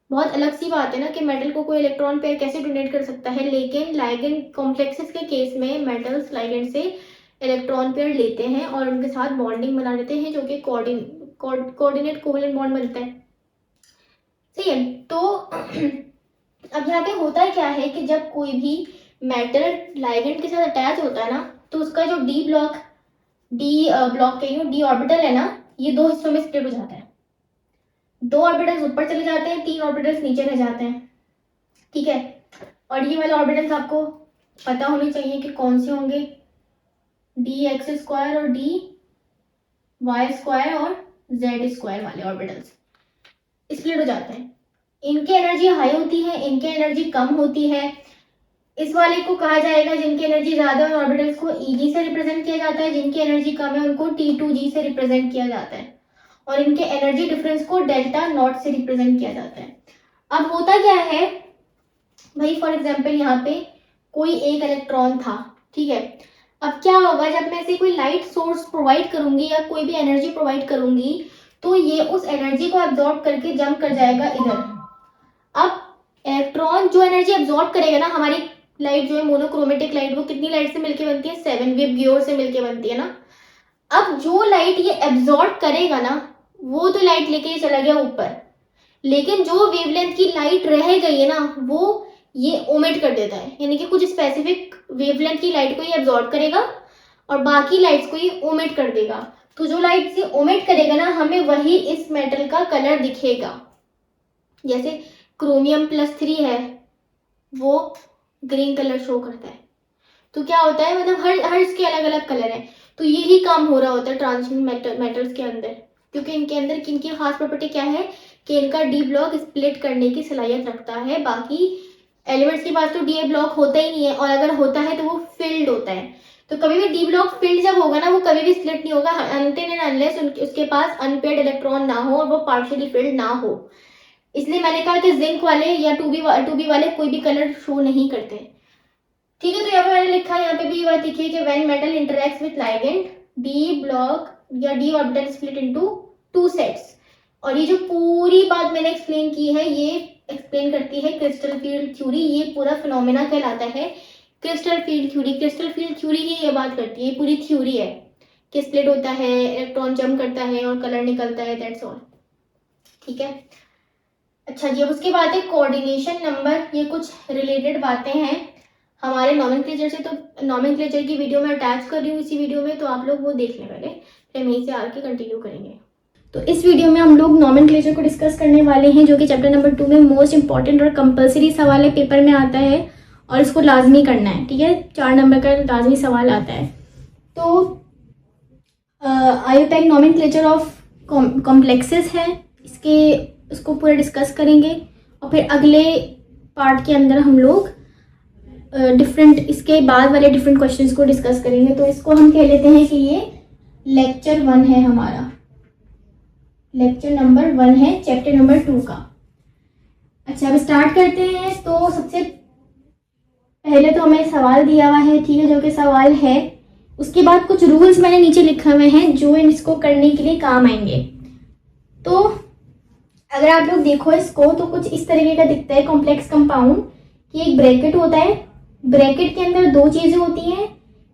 बहुत अलग सी बात है ना कि मेटल को कोई इलेक्ट्रॉन पेयर कैसे डोनेट कर सकता है, लेकिन लाइगेंड कॉम्प्लेक्सेस के केस में मेटल्स लाइगेंड से इलेक्ट्रॉन पेयर लेते हैं और उनके साथ बॉन्डिंग बना लेते हैं जो कि कोऑर्डिनेट कोवलेंट बॉन्ड बनता है। सही है, तो अब यहाँ पे होता है क्या है कि जब कोई भी मेटल लाइगेंड के साथ अटैच होता है ना तो उसका जो डी ब्लॉक कह रही डी ऑर्बिटल है ना, ये दो हिस्सों में स्प्लिट हो जाता है। दो ऑर्बिटल्स ऊपर चले जाते हैं, 3 ऑर्बिटल्स नीचे रह जाते हैं। ठीक है, और ये वाले ऑर्बिटल्स आपको पता होने चाहिए कि कौन से होंगे, dx² और dy² और z² वाले ऑर्बिटल्स स्प्लिट हो जाते हैं। इनकी एनर्जी हाई होती है, इनकी एनर्जी कम होती है। इस वाले को कहा जाएगा जिनकी एनर्जी ज्यादा है, ऑर्बिटल्स को Eg से रिप्रेजेंट किया जाता है, जिनकी एनर्जी कम है उनको T2g से रिप्रेजेंट किया जाता है, और इनके एनर्जी डिफरेंस को डेल्टा नॉट से रिप्रेजेंट किया जाता है। अब होता क्या है भाई, फॉर एग्जाम्पल यहाँ पे कोई एक इलेक्ट्रॉन था, ठीक है। अब क्या होगा, जब मैं इसे कोई लाइट सोर्स प्रोवाइड करूंगी या कोई भी एनर्जी प्रोवाइड करूंगी तो ये उस एनर्जी को एब्जॉर्ब करके जंप कर जाएगा इधर। अब इलेक्ट्रॉन जो एनर्जी एब्जॉर्ब करेगा ना, हमारी लाइट जो है मोनोक्रोमेटिक लाइट, वो कितनी लाइट से मिलके बनती है, 7 विब गियोर से मिलके बनती है ना। अब जो लाइट ये एब्जॉर्ब करेगा ना, वो तो लाइट लेके चला गया ऊपर, लेकिन जो वेवलेंथ की लाइट रह गई है ना, वो ये ओमिट कर देता है, यानी कि कुछ स्पेसिफिक वेवलेंथ की लाइट को ये एब्जॉर्ब करेगा और बाकी लाइट्स को ये ओमिट कर देगा। तो जो लाइट ये ओमिट करेगा ना, हमें वही इस मेटल का कलर दिखेगा। जैसे क्रोमियम +3 है, वो ग्रीन कलर शो करता है। तो क्या होता है, मतलब हर इसके अलग अलग कलर है। तो यही काम हो रहा होता है ट्रांजिशन मेटल्स के अंदर, क्योंकि इनके अंदर किनकी खास प्रॉपर्टी क्या है कि इनका डी ब्लॉक स्प्लिट करने की सलाहियत रखता है। बाकी एलिमेंट्स के पास तो डी ब्लॉक होता ही नहीं है, और अगर होता है तो वो फिल्ड होता है। तो कभी भी डी ब्लॉक फिल्ड जब होगा ना, वो कभी भी स्प्लिट नहीं होगा अनटिल एंड अनलेस उसके पास अनपेयर्ड इलेक्ट्रॉन ना हो और वो पार्शियली फिल्ड ना हो। इसलिए मैंने कहा कि जिंक वाले या 2b वाले कोई भी कलर शो नहीं करते, ठीक है। तो यहाँ पे मैंने लिखा, यहाँ पे भी ये बात लिखी है कि when metal interacts with ligand D block या D orbital split into 2 sets. और ये जो पूरी बात मैंने एक्सप्लेन की है, ये एक्सप्लेन करती है क्रिस्टल फील्ड थ्योरी। ये पूरा फिनोमेना कहलाता है crystal field theory. Crystal field theory ही ये बात करती है, पूरी थ्योरी है कि स्प्लिट होता है, इलेक्ट्रॉन जंप करता है और कलर निकलता है, दैट्स ऑल, ठीक है। अच्छा जी, अब उसके बाद है कोऑर्डिनेशन नंबर। ये कुछ रिलेटेड बातें हैं हमारे नॉमेनक्लेचर से, तो नॉमेनक्लेचर की वीडियो मैं अटैच कर रही हूँ इसी वीडियो में, तो आप लोग वो देख लें पहले, फिर हम यहीं से आके कंटिन्यू करेंगे। तो इस वीडियो में हम लोग नॉमेनक्लेचर को डिस्कस करने वाले हैं, जो कि चैप्टर नंबर 2 में मोस्ट इंपॉर्टेंट और कंपलसरी सवाल है, पेपर में आता है और इसको लाजमी करना है, ठीक है। 4 नंबर का लाजमी सवाल आता है। तो आयोपैक नॉमेनक्लेचर ऑफ कॉम्प्लेक्सेस है, उसको पूरा डिस्कस करेंगे, और फिर अगले पार्ट के अंदर हम लोग डिफरेंट इसके बाद वाले डिफरेंट क्वेश्चंस को डिस्कस करेंगे। तो इसको हम कह लेते हैं कि ये लेक्चर 1 है हमारा, लेक्चर नंबर 1 है चैप्टर नंबर 2 का। अच्छा, अब स्टार्ट करते हैं। तो सबसे पहले तो हमें सवाल दिया हुआ है, ठीक है, जो कि सवाल है। उसके बाद कुछ रूल्स मैंने नीचे लिखे हुए हैं जो इसको करने के लिए काम आएंगे। तो अगर आप लोग देखो इसको, तो कुछ इस तरीके का दिखता है कॉम्प्लेक्स कंपाउंड कि एक ब्रैकेट होता है, ब्रैकेट के अंदर 2 चीजें होती हैं,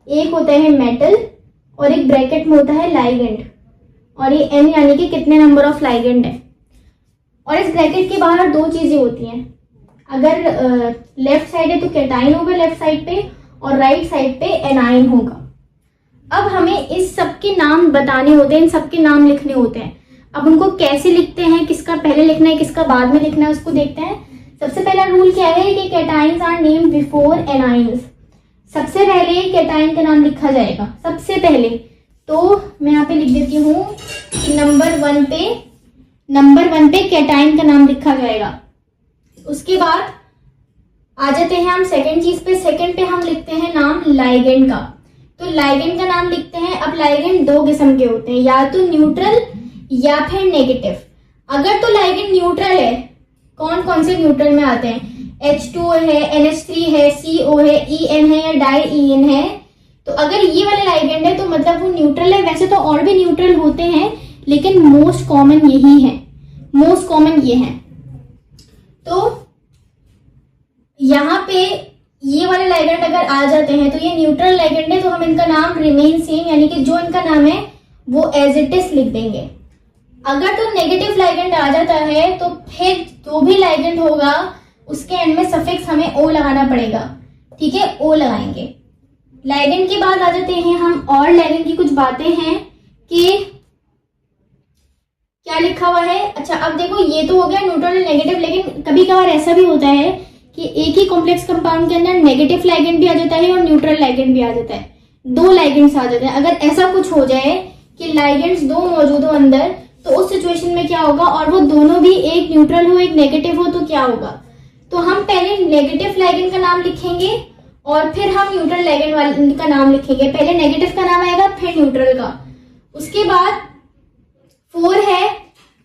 एक होता है मेटल और एक ब्रैकेट में होता है लाइगेंड, और ये n यानी कि कितने नंबर ऑफ लाइगेंड है। और इस ब्रैकेट के बाहर 2 चीजें होती हैं, अगर लेफ्ट साइड है तो कैटाइन होगा लेफ्ट साइड पे, और राइट साइड पे एनाइन होगा। अब हमें इस सब के नाम बताने होते हैं, इन सब के नाम लिखने होते हैं। अब उनको कैसे लिखते हैं, किसका पहले लिखना है किसका बाद में लिखना है, उसको देखते हैं। सबसे पहला रूल क्या है कि cations are named before anions. सबसे पहले कैटाइन का नाम लिखा जाएगा सबसे पहले। तो मैं यहाँ पे लिख देती हूँ कि नंबर 1 पे कैटाइन का नाम लिखा जाएगा। उसके बाद आ जाते हैं हम सेकंड चीज पे। सेकंड पे हम लिखते हैं नाम लाइगेंड का। तो लाइगेंड का नाम लिखते हैं। अब लाइगेंड 2 किस्म के होते हैं, या तो न्यूट्रल या फिर नेगेटिव। अगर तो लाइगेंड न्यूट्रल है, कौन कौन से न्यूट्रल में आते हैं, H2 है, NH3 है, CO है, EN है या डाई-EN है। तो अगर ये वाला लाइगेंड है तो मतलब वो न्यूट्रल है। वैसे तो और भी न्यूट्रल होते हैं, लेकिन मोस्ट कॉमन यही है, मोस्ट कॉमन ये है। तो यहाँ पे ये वाले लाइगेंड अगर आ जाते हैं तो ये न्यूट्रल लाइगेंड है, तो हम इनका नाम रिमेन सेम, यानी कि जो इनका नाम है वो एज इट इज लिख देंगे। अगर तो नेगेटिव लाइगेंड आ जाता है तो फिर जो भी लाइगेंड होगा उसके एंड में सफिक्स हमें ओ लगाना पड़ेगा, ठीक है, ओ लगाएंगे। लाइगेंड के बाद आ जाते हैं हम और लाइगेंड की कुछ बातें हैं कि क्या लिखा हुआ है। अच्छा, अब देखो ये तो हो गया न्यूट्रल और नेगेटिव, लेकिन कभी कभार ऐसा भी होता है कि एक ही कॉम्प्लेक्स कंपाउंड के अंदर नेगेटिव लाइगेंड भी आ जाता है और न्यूट्रल लाइगेंड भी आ जाता है, 2 लाइगेंड्स आ जाते हैं। अगर ऐसा कुछ हो जाए कि लाइगेंड्स 2 मौजूद हो अंदर, तो उस सिचुएशन में क्या होगा, और वो दोनों भी एक न्यूट्रल हो एक नेगेटिव हो, तो क्या होगा। तो हम पहले नेगेटिव लाइगेंड का नाम लिखेंगे और फिर हम न्यूट्रल लिगेंड वाले का नाम लिखेंगे। पहले नेगेटिव का नाम आएगा फिर न्यूट्रल का। उसके बाद 4 है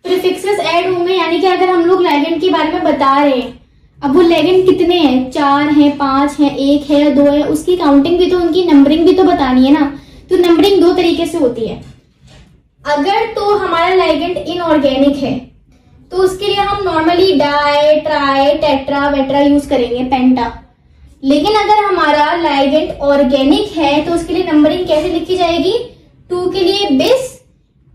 प्रीफिक्सेस ऐड होंगे, यानी कि अगर हम लोग लिगेंड के बारे में बता रहे हैं, अब वो लिगेंड कितने हैं, 4 हैं, 5 हैं, 1 है, 2 है, उसकी काउंटिंग भी तो, उनकी नंबरिंग भी तो बतानी है ना। तो नंबरिंग 2 तरीके से होती है। अगर तो हमारा लिगेंड इनऑर्गेनिक है तो उसके लिए हम नॉर्मली डाई, ट्राई, टेट्रा, वेट्रा यूज करेंगे, पेंटा। लेकिन अगर हमारा लिगेंड ऑर्गेनिक है तो उसके लिए नंबरिंग कैसे लिखी जाएगी, 2 के लिए बिस,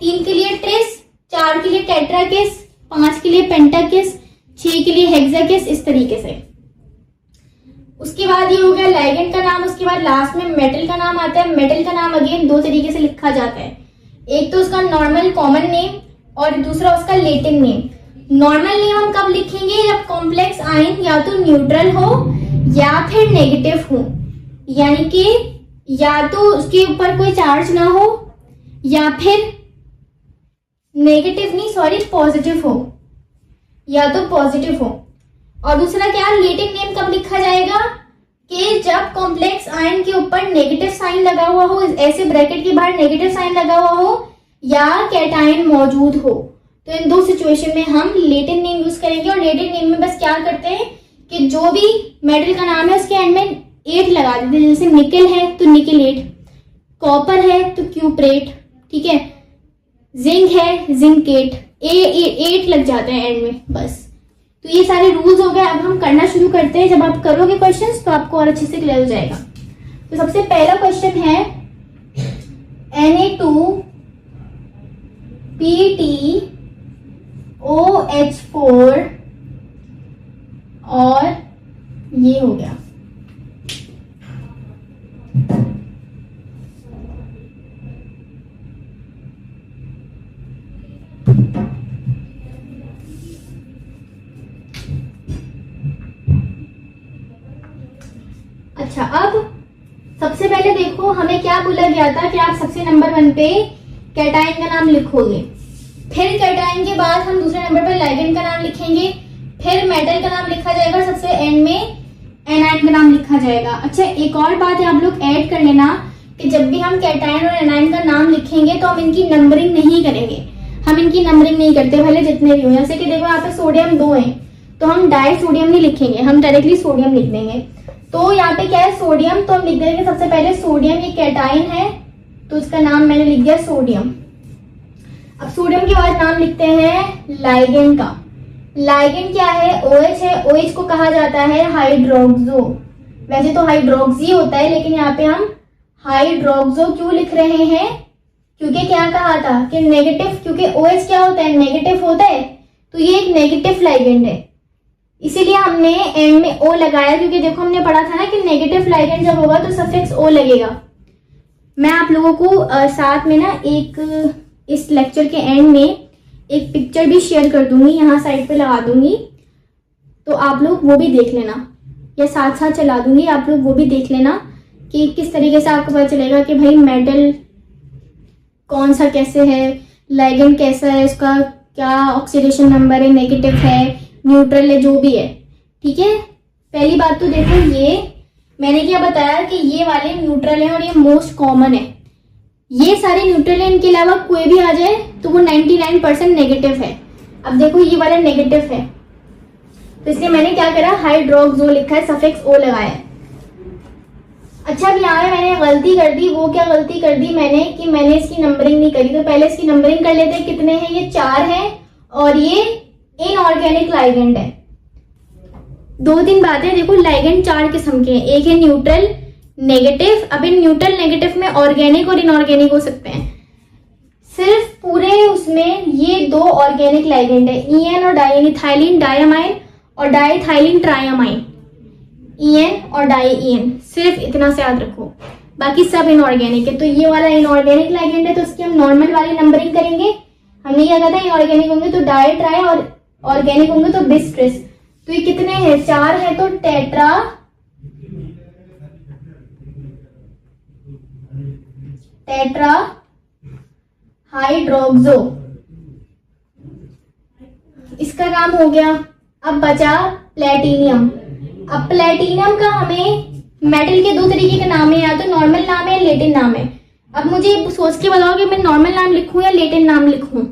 3 के लिए ट्रिस, 4 के लिए टेट्राकिस, 5 के लिए पेंटाकिस, 6 के लिए हेक्साकिस, इस तरीके से। उसके बाद ये हो गया लिगेंड का नाम। उसके बाद लास्ट में मेटल का नाम आता है। मेटल का नाम अगेन 2 तरीके से लिखा जाता है, एक तो उसका नॉर्मल कॉमन नेम और दूसरा उसका लैटिन नेम। नॉर्मल नेम हम कब लिखेंगे, जब कॉम्प्लेक्स आयन या तो न्यूट्रल हो या फिर नेगेटिव हो, यानी कि या तो उसके ऊपर कोई चार्ज ना हो या फिर नेगेटिव नहीं सॉरी पॉजिटिव हो, या तो पॉजिटिव हो। और दूसरा क्या, लैटिन नेम कब लिखा जाएगा, कि जब कॉम्प्लेक्स आयन के ऊपर नेगेटिव साइन लगा हुआ हो, ऐसे ब्रैकेट के बाहर नेगेटिव साइन लगा हुआ हो या कैटायन मौजूद हो। तो इन 2 सिचुएशन में हम लैटिन नेम यूज करेंगे। और लैटिन नेम में बस क्या करते हैं कि जो भी मेटल का नाम है उसके एंड में 8 लगा देते हैं। जैसे निकल है तो निकलेट, कॉपर है तो क्यूप्रेट, ठीक है, जिंक है जिंकेट, 8 लग जाते हैं एंड में बस। तो ये सारे रूल्स हो गए। अब हम करना शुरू करते हैं। जब आप करोगे क्वेश्चंस तो आपको और अच्छे से क्लियर हो जाएगा। तो सबसे पहला क्वेश्चन है Na2PtOH4 और ये हो गया। अच्छा, अब सबसे पहले देखो हमें क्या बोला गया था कि आप सबसे नंबर 1 पे कैटायन का नाम लिखोगे, फिर कैटायन के बाद हम दूसरे नंबर पर लिगेंड का नाम लिखेंगे, फिर मेटल का नाम लिखा जाएगा, सबसे एंड में एनायन का नाम लिखा जाएगा। अच्छा, एक और बात है आप लोग ऐड कर लेना कि जब भी हम कैटायन और एनायन का नाम लिखेंगे तो हम इनकी नंबरिंग नहीं करेंगे। हम इनकी नंबरिंग नहीं करते भले जितने भी हो। जैसे कि देखो यहाँ पे सोडियम 2 है तो हम डाई सोडियम नहीं लिखेंगे, हम डायरेक्टली सोडियम लिख देंगे। तो यहाँ पे क्या है सोडियम, तो हम लिख देंगे सबसे पहले सोडियम, ये कैटायन है तो इसका नाम मैंने लिख दिया सोडियम। अब सोडियम के बाद नाम लिखते हैं लिगेंड का। लिगेंड क्या है, OH है। OH को कहा जाता है हाइड्रोक्सो। वैसे तो हाइड्रोक्सी होता है लेकिन यहाँ पे हम हाइड्रोक्सो क्यों लिख रहे हैं, क्योंकि क्या कहा था कि नेगेटिव, क्योंकि OH क्या होता है, नेगेटिव होता है, तो ये एक नेगेटिव लिगेंड है, इसीलिए हमने एंड में O लगाया। क्योंकि देखो हमने पढ़ा था ना कि नेगेटिव लिगेंड जब होगा तो सफिक्स O लगेगा। मैं आप लोगों को साथ में ना एक इस लेक्चर के एंड में एक पिक्चर भी शेयर कर दूंगी, यहाँ साइड पे लगा दूंगी, तो आप लोग वो भी देख लेना, या साथ साथ चला दूंगी, आप लोग वो भी देख लेना कि किस तरीके से आपको पता चलेगा कि भाई मेटल कौन सा कैसे है, लिगेंड कैसा है, उसका क्या ऑक्सीडेशन नंबर है, नेगेटिव है, न्यूट्रल है, जो भी है। ठीक है, पहली बात तो देखो ये मैंने क्या बताया कि ये वाले न्यूट्रल है और ये मोस्ट कॉमन है। ये सारे न्यूट्रल है, इनके अलावा कोई भी आ जाए तो वो 99% नेगेटिव है। अब देखो ये वाला नेगेटिव है तो इसलिए मैंने क्या करा, हाइड्रोक्सो लिखा है, सफिक्स O लगाया है। अच्छा, अब यहाँ पे मैंने गलती कर दी। वो क्या गलती कर दी मैंने कि मैंने इसकी नंबरिंग नहीं करी। तो पहले इसकी नंबरिंग कर लेते हैं, कितने हैं, ये 4 हैं और ये इनऑर्गेनिक लिगेंड है। 2-3 बातें देखो, लिगेंड 4 किस्म के हैं, एक है न्यूट्रल, नेगेटिव। अब इन न्यूट्रल नेगेटिव में ऑर्गेनिक और इनऑर्गेनिक हो सकते हैं। सिर्फ पूरे उसमें ये 2 ऑर्गेनिक लिगेंड है, EN और डाई, इथाइलिन डायमाइन और डाइथाइलिन ट्रायामाइन, EN और डाई EN, सिर्फ इतना से याद रखो, बाकी सब इनऑर्गेनिक है। तो ये वाला इनऑर्गेनिक लिगेंड है तो इसकी हम नॉर्मल वाली नंबरिंग करेंगे। हमने क्या कहा था, इनऑर्गेनिक होंगे तो डाई ट्राई और ऑर्गेनिक होंगे तो बिस ट्रिस। तो ये कितने हैं, 4 है तो टेट्रा हाइड्रोक्सो, इसका नाम हो गया। अब बचा प्लेटिनियम। अब प्लेटिनियम का हमें मेटल के दो तरीके के नाम है, या तो नॉर्मल नाम है या लेटिन नाम है। अब मुझे सोच के बताओ कि मैं नॉर्मल नाम लिखूं या लेटिन नाम लिखूं।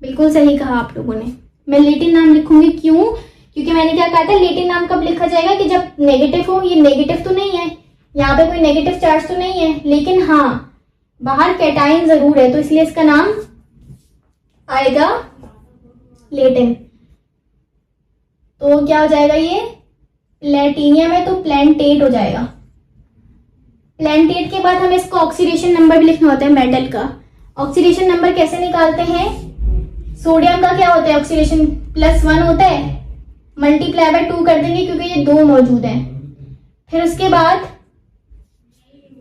बिल्कुल सही कहा आप लोगों ने, मैं लेटिन नाम लिखूंगी। क्यों? क्योंकि मैंने क्या कहा था, लेटिन नाम कब लिखा जाएगा कि जब नेगेटिव हो। ये नेगेटिव तो नहीं है, यहाँ पे कोई नेगेटिव चार्ज तो नहीं है, लेकिन हाँ बाहर कैटाइन जरूर है, तो इसलिए इसका नाम आएगा लेटिन। तो क्या हो जाएगा, ये प्लेटिनियम है तो प्लेंटेट हो जाएगा। प्लेंटेट के बाद हमें इसको ऑक्सीडेशन नंबर भी लिखना होता है मेटल का। ऑक्सीडेशन नंबर कैसे निकालते हैं? सोडियम का क्या होता है ऑक्सीडेशन, +1 होता है, मल्टीप्लाई बाय 2 कर देंगे क्योंकि ये 2 मौजूद है। फिर उसके बाद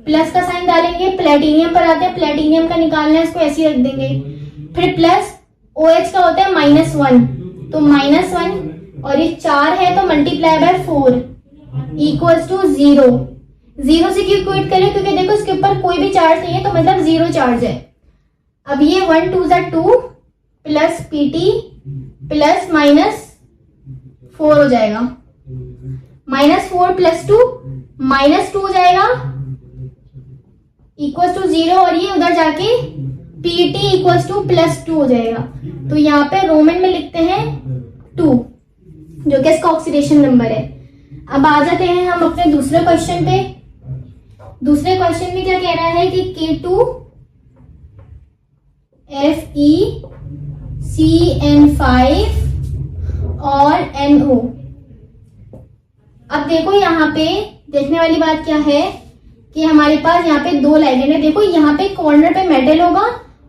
प्लस का साइन डालेंगे, प्लेटिनियम पर आते हैं, प्लेटिनियम का निकालना है, इसको ऐसे ही रख देंगे। फिर प्लस OH का होता है -1, तो -1 और ये 4 है तो मल्टीप्लाई बाय 4 इक्वल्स टू 0। 0 से क्यों इक्वेट करें, क्योंकि देखो इसके ऊपर कोई भी चार्ज नहीं है, तो मतलब 0 चार्ज है। अब ये 1 2 2 प्लस PT प्लस -4 हो जाएगा, -4 + 2 -2 हो जाएगा इक्वल्स टू 0, और ये उधर जाके PT इक्वल्स टू +2 हो जाएगा। तो यहाँ पे रोमन में लिखते हैं 2, जो कि इसका ऑक्सीडेशन नंबर है। अब आ जाते हैं हम अपने दूसरे क्वेश्चन पे। दूसरे क्वेश्चन में क्या कह रहा है कि K2FeCN5 और NO। अब देखो यहाँ पे देखने वाली बात क्या है कि हमारे पास यहाँ पे 2 लाइगेंड है। देखो यहाँ पे कॉर्नर पे मेटल होगा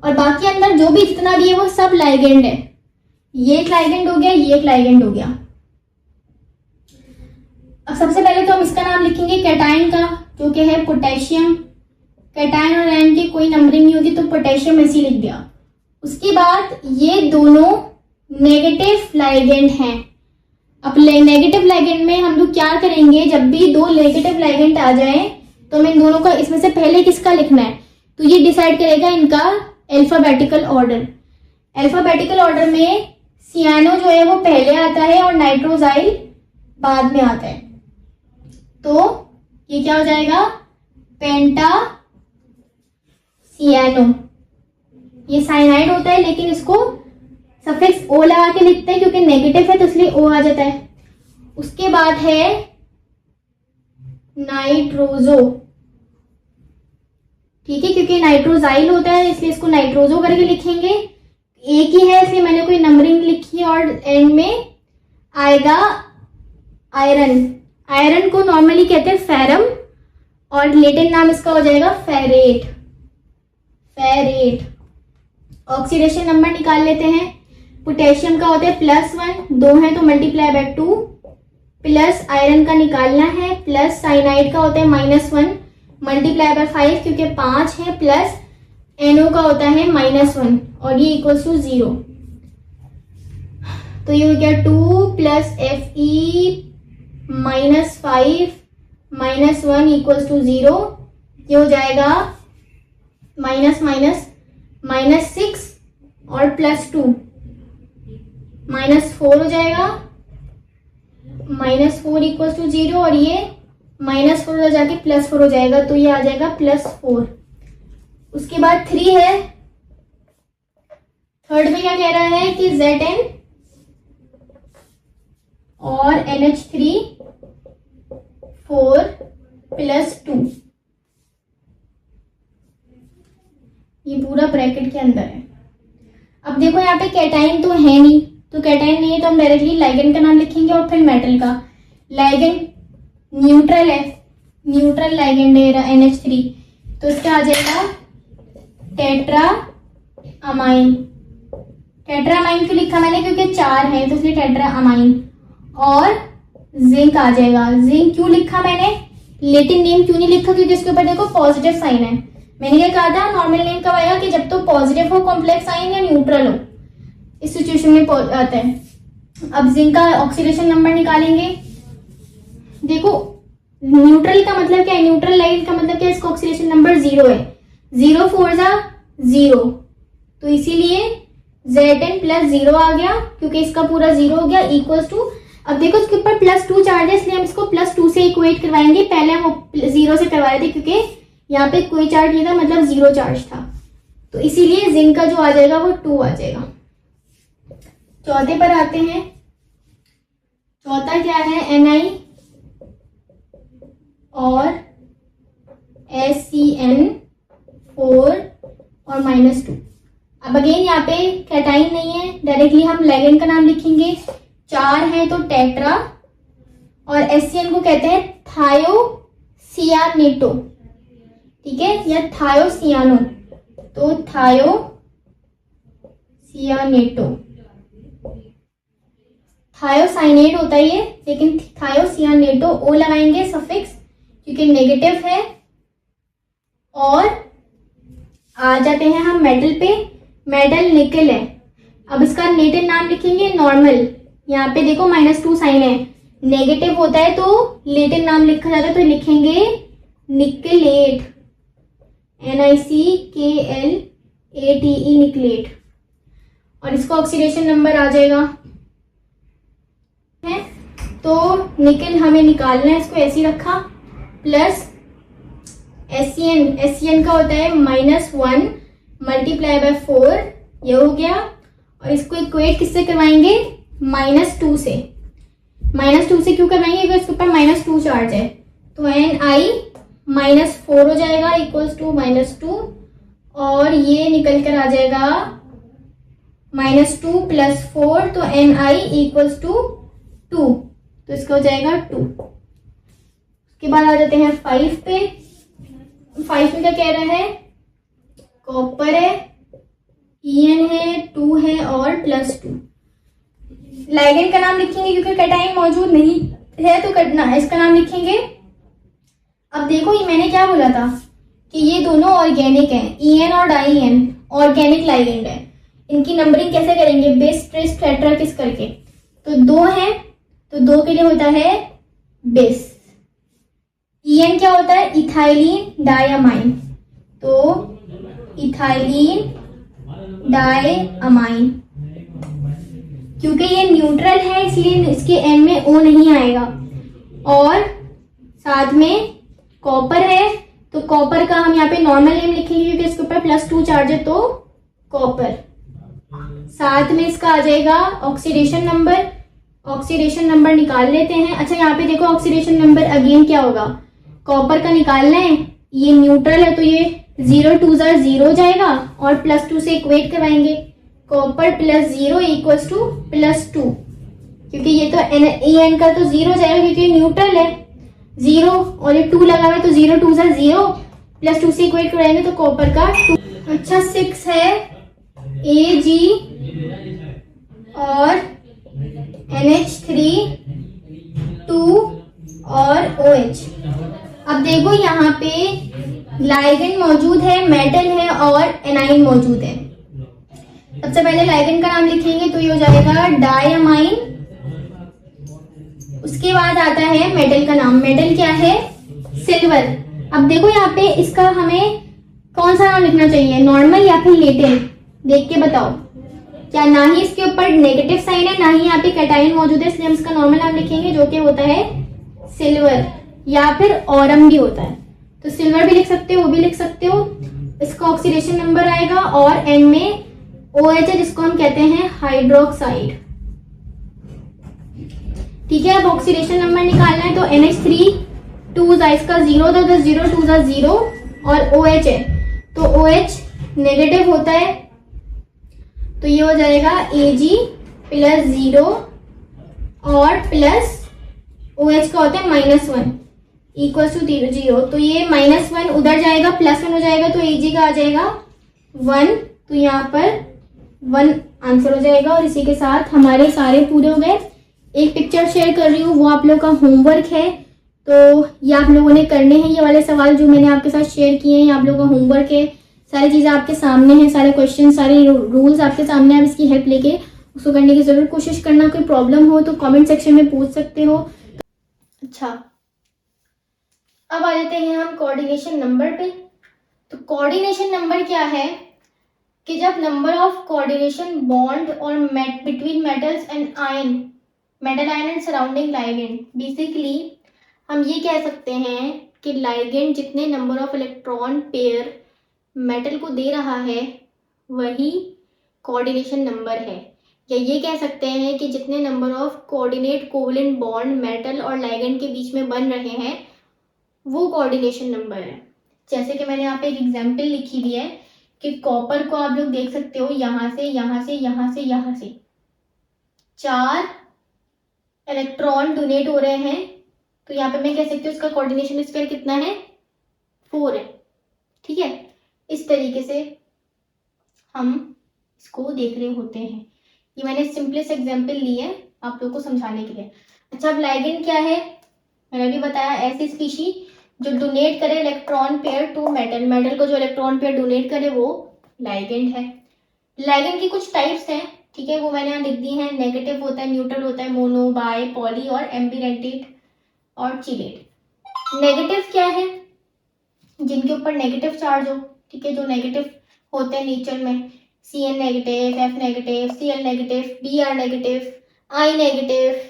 और बाकी अंदर जो भी जितना भी है वो सब लाइगेंड है। ये एक लाइगेंड हो गया, ये एक लाइगेंड हो गया। अब सबसे पहले तो हम इसका नाम लिखेंगे कैटाइन का, जो कि है पोटेशियम। कैटाइन और आयन की कोई नंबरिंग नहीं होती, तो पोटेशियम ऐसे ही लिख दिया। उसके बाद ये दोनों नेगेटिव लाइगेंड हैं। अब नेगेटिव लाइगेंड में हम लोग क्या करेंगे, जब भी 2 नेगेटिव लाइगेंड आ जाए तो हमें इन दोनों का, इसमें से पहले किसका लिखना है, तो ये डिसाइड करेगा इनका अल्फाबेटिकल ऑर्डर। अल्फाबेटिकल ऑर्डर में सियानो जो है वो पहले आता है और नाइट्रोजाइल बाद में आता है। तो ये क्या हो जाएगा, पेंटा सियानो। ये साइनाइड होता है, लेकिन इसको सफिक्स O लगा के लिखते हैं क्योंकि नेगेटिव है, तो इसलिए O आ जाता है। उसके बाद है नाइट्रोजो, ठीक है, क्योंकि नाइट्रोजाइल होता है इसलिए इसको नाइट्रोजो करके लिखेंगे। एक ही है इसलिए मैंने कोई नंबरिंग लिखी, और एंड में आएगा आयरन। आयरन को नॉर्मली कहते हैं फेरम, और लेटिन नाम इसका हो जाएगा फेरेट। फेरेट। ऑक्सीडेशन नंबर निकाल लेते हैं। पोटेशियम का होता है +1, 2 है तो मल्टीप्लाई बाय 2, प्लस आयरन का निकालना है, प्लस साइनाइड का होता है -1 मल्टीप्लाई बाय 5 क्योंकि 5 है, प्लस NO का होता है -1 और ये इक्वल्स टू 0। तो ये हो गया 2 + Fe -5 -1 इक्वल्स टू 0। ये हो जाएगा -6 और +2 -4 हो जाएगा, -4 इक्वल्स टू 0, और ये -4 हो जाके +4 हो जाएगा, तो ये आ जाएगा +4। उसके बाद 3 है। थर्ड में क्या कह रहा है कि Zn और NH3 4 + 2, ये पूरा ब्रैकेट के अंदर है। अब देखो यहाँ पे कैटाइन तो है नहीं, तो कैटाइन नहीं है तो हम डायरेक्टली लाइगेंड का नाम लिखेंगे और फिर मेटल का। लाइगेंड न्यूट्रल है, न्यूट्रल लाइगेंड है NH3, तो इसका आ जाएगा टेट्रा अमाइन। टेट्रा अमाइन क्यों लिखा मैंने, क्योंकि 4 है तो इसलिए टेट्रा अमाइन। और जिंक आ जाएगा। जिंक क्यों लिखा मैंने, लेटिन नेम क्यों नहीं लिखा, क्योंकि इसके ऊपर देखो पॉजिटिव साइन है। मैंने क्या कहा था, नॉर्मल नेम कब आएगा कि जब तो पॉजिटिव हो कॉम्प्लेक्स साइन या न्यूट्रल हो, इस सिचुएशन में आता है। अब जिंक का ऑक्सीडेशन नंबर निकालेंगे। देखो न्यूट्रल का मतलब क्या है, न्यूट्रल लाइन का मतलब क्या है, इसका ऑक्सीडेशन नंबर 0 है। 0 4 0, तो इसीलिए Zn + 0 आ गया क्योंकि इसका पूरा 0 हो गया, इक्वल्स टू अब देखो इसके ऊपर +2 चार्ज है, इसलिए हम इसको +2 से इक्वेट करवाएंगे। पहले हम 0 से करवा रहे थे क्योंकि यहाँ पे कोई चार्ज नहीं था, मतलब 0 चार्ज था, तो इसीलिए जिंक का जो आ जाएगा वो 2 आ जाएगा। चौथे पर आते हैं। चौथा क्या है, Na और SCN4 और -2। अब अगेन यहाँ पे कैटाइन नहीं है, डायरेक्टली हम लिगेंड का नाम लिखेंगे। 4 है तो टेट्रा, और SCN को कहते हैं थायोसियानेटो, ठीक है, या थायोसियानो, तो थायोसियानेटो। थायोसाइनेट होता है ये, लेकिन थायोसियानेटो ओ लगाएंगे सफिक्स क्योंकि नेगेटिव है। और आ जाते हैं हम मेटल पे। मेटल निकल है। अब इसका नेटिव नाम लिखेंगे नॉर्मल। यहाँ पे देखो -2 साइन है, नेगेटिव होता है तो लेटिव नाम लिखा जाता है, तो लिखेंगे निकलेट, NiCKLATE निकलेट। और इसका ऑक्सीडेशन नंबर आ जाएगा है, तो निकल हमें निकालना है, इसको ऐसे ही रखा, प्लस SCN का होता है -1 मल्टीप्लाई बाय 4, ये हो गया। और इसको इक्वेट किससे करवाएंगे, -2 से। -2 से क्यों करवाएंगे, क्योंकि इसके ऊपर -2 चार्ज है, तो Ni -4 हो जाएगा इक्वल्स टू -2, और ये निकल कर आ जाएगा -2 + 4, तो Ni इक्वल्स टू 2, तो इसका हो जाएगा 2। उसके बाद आ जाते हैं 5 पे। 5 में क्या कह रहा है, कॉपर है, En है, 2 है और +2। लाइगेंड का नाम लिखेंगे क्योंकि कैटाइन मौजूद नहीं है तो करना इसका नाम लिखेंगे। अब देखो ये मैंने क्या बोला था कि ये दोनों ऑर्गेनिक हैं, En और डाई-En ऑर्गेनिक लाइगेंड है। इनकी नंबरिंग कैसे करेंगे, बेस ट्रिस टेट्रा किस करके, तो 2 है तो 2 के लिए होता है बेस। En क्या होता है, इथाइलिन डायअमाइन, तो इथाइलिन डायअमाइन। क्योंकि ये न्यूट्रल है इसलिए इसके एन में O नहीं आएगा। और साथ में कॉपर है तो कॉपर का हम यहाँ पे नॉर्मल नेम लिखेंगे क्योंकि इसके ऊपर +2 चार्ज है, तो कॉपर। साथ में इसका आ जाएगा ऑक्सीडेशन नंबर। ऑक्सीडेशन नंबर निकाल लेते हैं। अच्छा यहाँ पे देखो ऑक्सीडेशन नंबर अगेन क्या होगा, कॉपर का निकालना है, ये न्यूट्रल है तो ये 0 2 0 हो जाएगा और +2 से इक्वेट करवाएंगे। कॉपर +0 इक्वल्स टू +2, क्योंकि ये तो En का तो 0 जाएगा क्योंकि न्यूट्रल है 0, और ये 2 लगा हुआ है तो 0 2 0, +2 से इक्वेट कराएंगे तो कॉपर का 2। अच्छा 6 है Ag और NH3 2 और OH। अब देखो यहाँ पे लाइगेंड मौजूद है, मेटल है और एनाइन मौजूद है। सबसे पहले लाइगेंड का नाम लिखेंगे तो ये हो जाएगा डायअमाइन। उसके बाद आता है मेटल का नाम। मेटल क्या है, सिल्वर। अब देखो यहाँ पे इसका हमें कौन सा नाम लिखना चाहिए, नॉर्मल या फिर लेटिव, देख के बताओ। क्या ना ही इसके ऊपर नेगेटिव साइन है, ना ही यहाँ पे कैटाइन मौजूद है, इसलिए हम इसका नॉर्मल नाम लिखेंगे जो कि होता है सिल्वर, या फिर ऑरम भी होता है, तो सिल्वर भी लिख सकते हो, वो भी लिख सकते हो। इसका ऑक्सीडेशन नंबर आएगा और एन में OH है जिसको हम कहते हैं हाइड्रोक्साइड। ठीक है, अब ऑक्सीडेशन नंबर निकालना है तो NH3 2 इसका 0 था, 0 2 0 और OH है तो OH नेगेटिव होता है, तो ये हो जाएगा Ag +0 और प्लस OH का होता है -1 इक्वल्स टू 0, तो ये -1 उधर जाएगा, +1 हो जाएगा तो Ag का आ जाएगा 1, तो यहाँ पर 1 आंसर हो जाएगा। और इसी के साथ हमारे सारे पूरे हो गए। एक पिक्चर शेयर कर रही हूँ, वो आप लोग का होमवर्क है, तो ये आप लोगों ने करने हैं। ये वाले सवाल जो मैंने आपके साथ शेयर किए हैं, ये आप लोगों का होमवर्क है। सारी चीज़ें आपके सामने हैं, सारे क्वेश्चन, सारे रूल्स आपके सामने, आप इसकी हेल्प लेके उसको करने की जरूर कोशिश करना। कोई प्रॉब्लम हो तो कमेंट सेक्शन में पूछ सकते हो। अच्छा, अब आ जाते हैं हम कोऑर्डिनेशन नंबर पे। तो कोऑर्डिनेशन नंबर क्या है कि जब नंबर ऑफ कोऑर्डिनेशन बॉन्ड और between metals and ion metal ion and surrounding ligand. Basically हम ये कह सकते हैं कि लाइगेंड जितने number of electron pair metal को दे रहा है वही कोऑर्डिनेशन नंबर है, या ये कह सकते हैं कि जितने number of coordinate covalent bond metal और लाइगेंड के बीच में बन रहे हैं वो कोऑर्डिनेशन नंबर है। जैसे कि मैंने यहाँ पे एक एग्जांपल लिखी दी है कि कॉपर को आप लोग देख सकते हो यहाँ से यहाँ से यहाँ से यहाँ से 4 इलेक्ट्रॉन डोनेट हो रहे हैं, तो यहाँ पे मैं कह सकती हूँ इसका कोऑर्डिनेशन स्क्वायर कितना है, 4 है। ठीक है, इस तरीके से हम इसको देख रहे होते हैं। ये मैंने सिंपलेस्ट एग्जांपल ली है आप लोगों को समझाने के लिए। अच्छा, अब लाइगेंड क्या है, मैंने भी बताया, ऐसी स्पीशी जो डोनेट करे electron pair to metal, metal को जो इलेक्ट्रॉन पेयर डोनेट करे वो लाइगेंड है। लाइगेंड की कुछ टाइप्स हैं, ठीक है, वो मैंने यहाँ लिख दी है। नेगेटिव होता है, न्यूट्रल होता है, मोनो, बाय, पॉली और एम्बिडेंटेट और चिलेट। नेगेटिव क्या है, जिनके ऊपर नेगेटिव चार्ज हो, ठीक है, जो नेगेटिव होते हैं नेचर में, Cn negative, F negative, Cl negative, Br negative, I negative,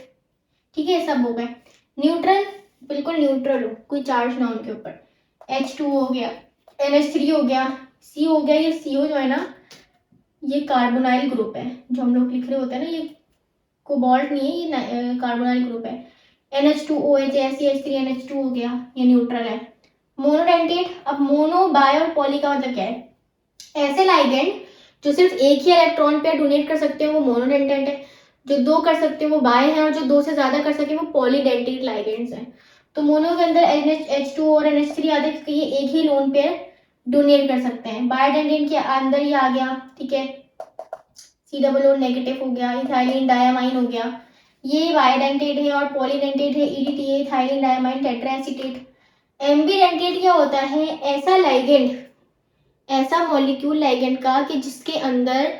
ठीक है, सब हो गए। न्यूट्रल, बिल्कुल न्यूट्रल हो, कोई चार्ज ना उनके ऊपर, H2 हो गया, NH3 हो गया, C हो गया। ये CO जो है ना ये कार्बोनाइल ग्रुप है, जो हम लोग लिख रहे होते हैं ना, ये कोबाल्ट नहीं है, ये कार्बोनाइल ग्रुप है। NH2OH, CH3, NH2 हो गया, ये न्यूट्रल है। मोनोडेंटेट, अब मोनो, बाय और पॉली का मतलब क्या है, ऐसे लाइगेंड जो सिर्फ एक ही इलेक्ट्रॉन पेयर डोनेट कर सकते हैं वो मोनोडेंटेट है, जो 2 कर सकते हैं वो बाय है, और जो 2 से ज्यादा कर सके वो पॉलीडेंटेट लाइगेंड्स हैं। तो मोनो के अंदर H2 और NH3 आते हैं क्योंकि ये एक ही लोन पेयर डोनेट कर सकते हैं। बायडेंटेट के अंदर ही आ गया, ठीक है, C नेगेटिव हो गया, इथाइलिन डायमाइन हो गया, ये बायडेंटेट है। और पॉलीडेंटेट है, EDTA, इथाइलिन डायमाइन टेट्राएसीटेट। एम्बिडेंटेट क्या होता है, ऐसा लाइगेंड, ऐसा मॉलिक्यूल लाइगेंड का कि जिसके अंदर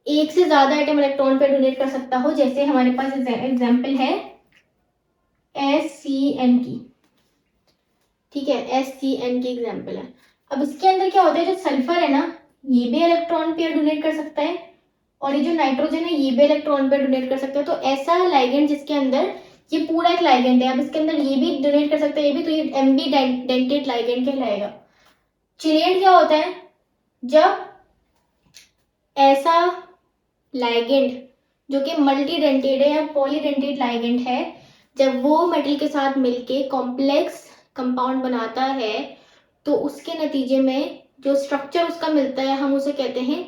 एक से ज्यादा एटम इलेक्ट्रॉन पे डोनेट कर सकता हो। जैसे हमारे पास एग्जांपल है SCN की, ठीक है, SCN की एग्जांपल है। अब इसके अंदर क्या होता है, जो सल्फर है ना ये भी इलेक्ट्रॉन पेयर डोनेट कर सकता है, और ये जो नाइट्रोजन है ये भी इलेक्ट्रॉन पेयर डोनेट कर सकता है। तो ऐसा लाइगेंड जिसके अंदर ये पूरा एक लाइगेंड है, अब इसके अंदर ये भी डोनेट कर सकता है, ये भी, तो ये एम्बिडेंटेट लाइगेंड कहलाएगा। चिलेट क्या होता है, जब ऐसा लाइगेंड जो कि मल्टीडेंटेट है या पॉलीडेंटेट लाइगेंड है, जब वो मेटल के साथ मिलके कॉम्प्लेक्स कंपाउंड बनाता है तो उसके नतीजे में जो स्ट्रक्चर उसका मिलता है हम उसे कहते हैं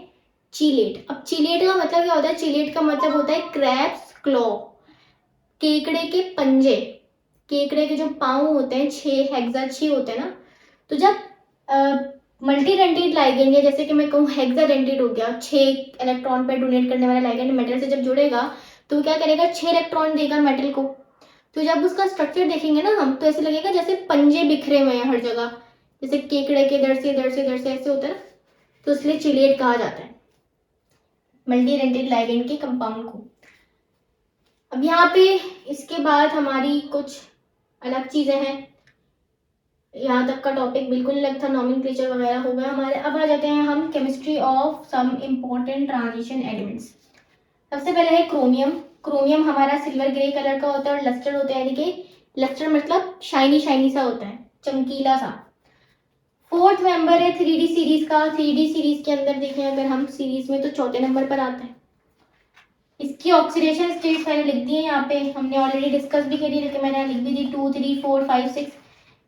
चीलेट। अब चीलेट का मतलब क्या होता है, चीलेट का मतलब होता है क्रैब्स क्लॉ, केकड़े के पंजे, केकड़े के जो पांव होते हैं 6 हेक्सा 6 होते हैं ना, तो जब मल्टीडेंटेट लाइगेंड है, जैसे कि मैं कहूँ हेक्साडेंटेट हो गया, 6 इलेक्ट्रॉन पे डोनेट करने वाला लाइगेंड मेटल से जब जुड़ेगा तो वो क्या करेगा, 6 इलेक्ट्रॉन देगा मेटल को। तो जब उसका स्ट्रक्चर देखेंगे ना हम तो ऐसे लगेगा जैसे पंजे बिखरे हुए हैं हर जगह, जैसे केकड़े के दर से दर से दर से ऐसे होता है, तो इसलिए चिलेट कहा जाता है मल्टीडेंटेट लाइगेंड के कंपाउंड को। अब यहाँ पे इसके बाद हमारी कुछ अलग चीजें हैं, यहाँ तक का टॉपिक बिल्कुल अलग था, नॉमेनक्लेचर वगैरह हो गया हमारे। अब आ जाते हैं हम chemistry of some important transition elements. सबसे पहले है क्रोमियम। क्रोमियम हमारा सिल्वर ग्रे कलर का होता है और लस्टर होता है, यानी कि लस्टर मतलब शाइनी शाइनी सा होता है, चमकीला सा। 4th मेंबर है 3D सीरीज का। 3D सीरीज के अंदर देखें अगर हम सीरीज में तो 4थे नंबर पर आता है। इसकी ऑक्सीडेशन स्टेट्स मैंने लिख दी है यहाँ पे, हमने ऑलरेडी डिस्कस भी करी, लेकिन मैंने लिख भी दी 2 3 4 5 6।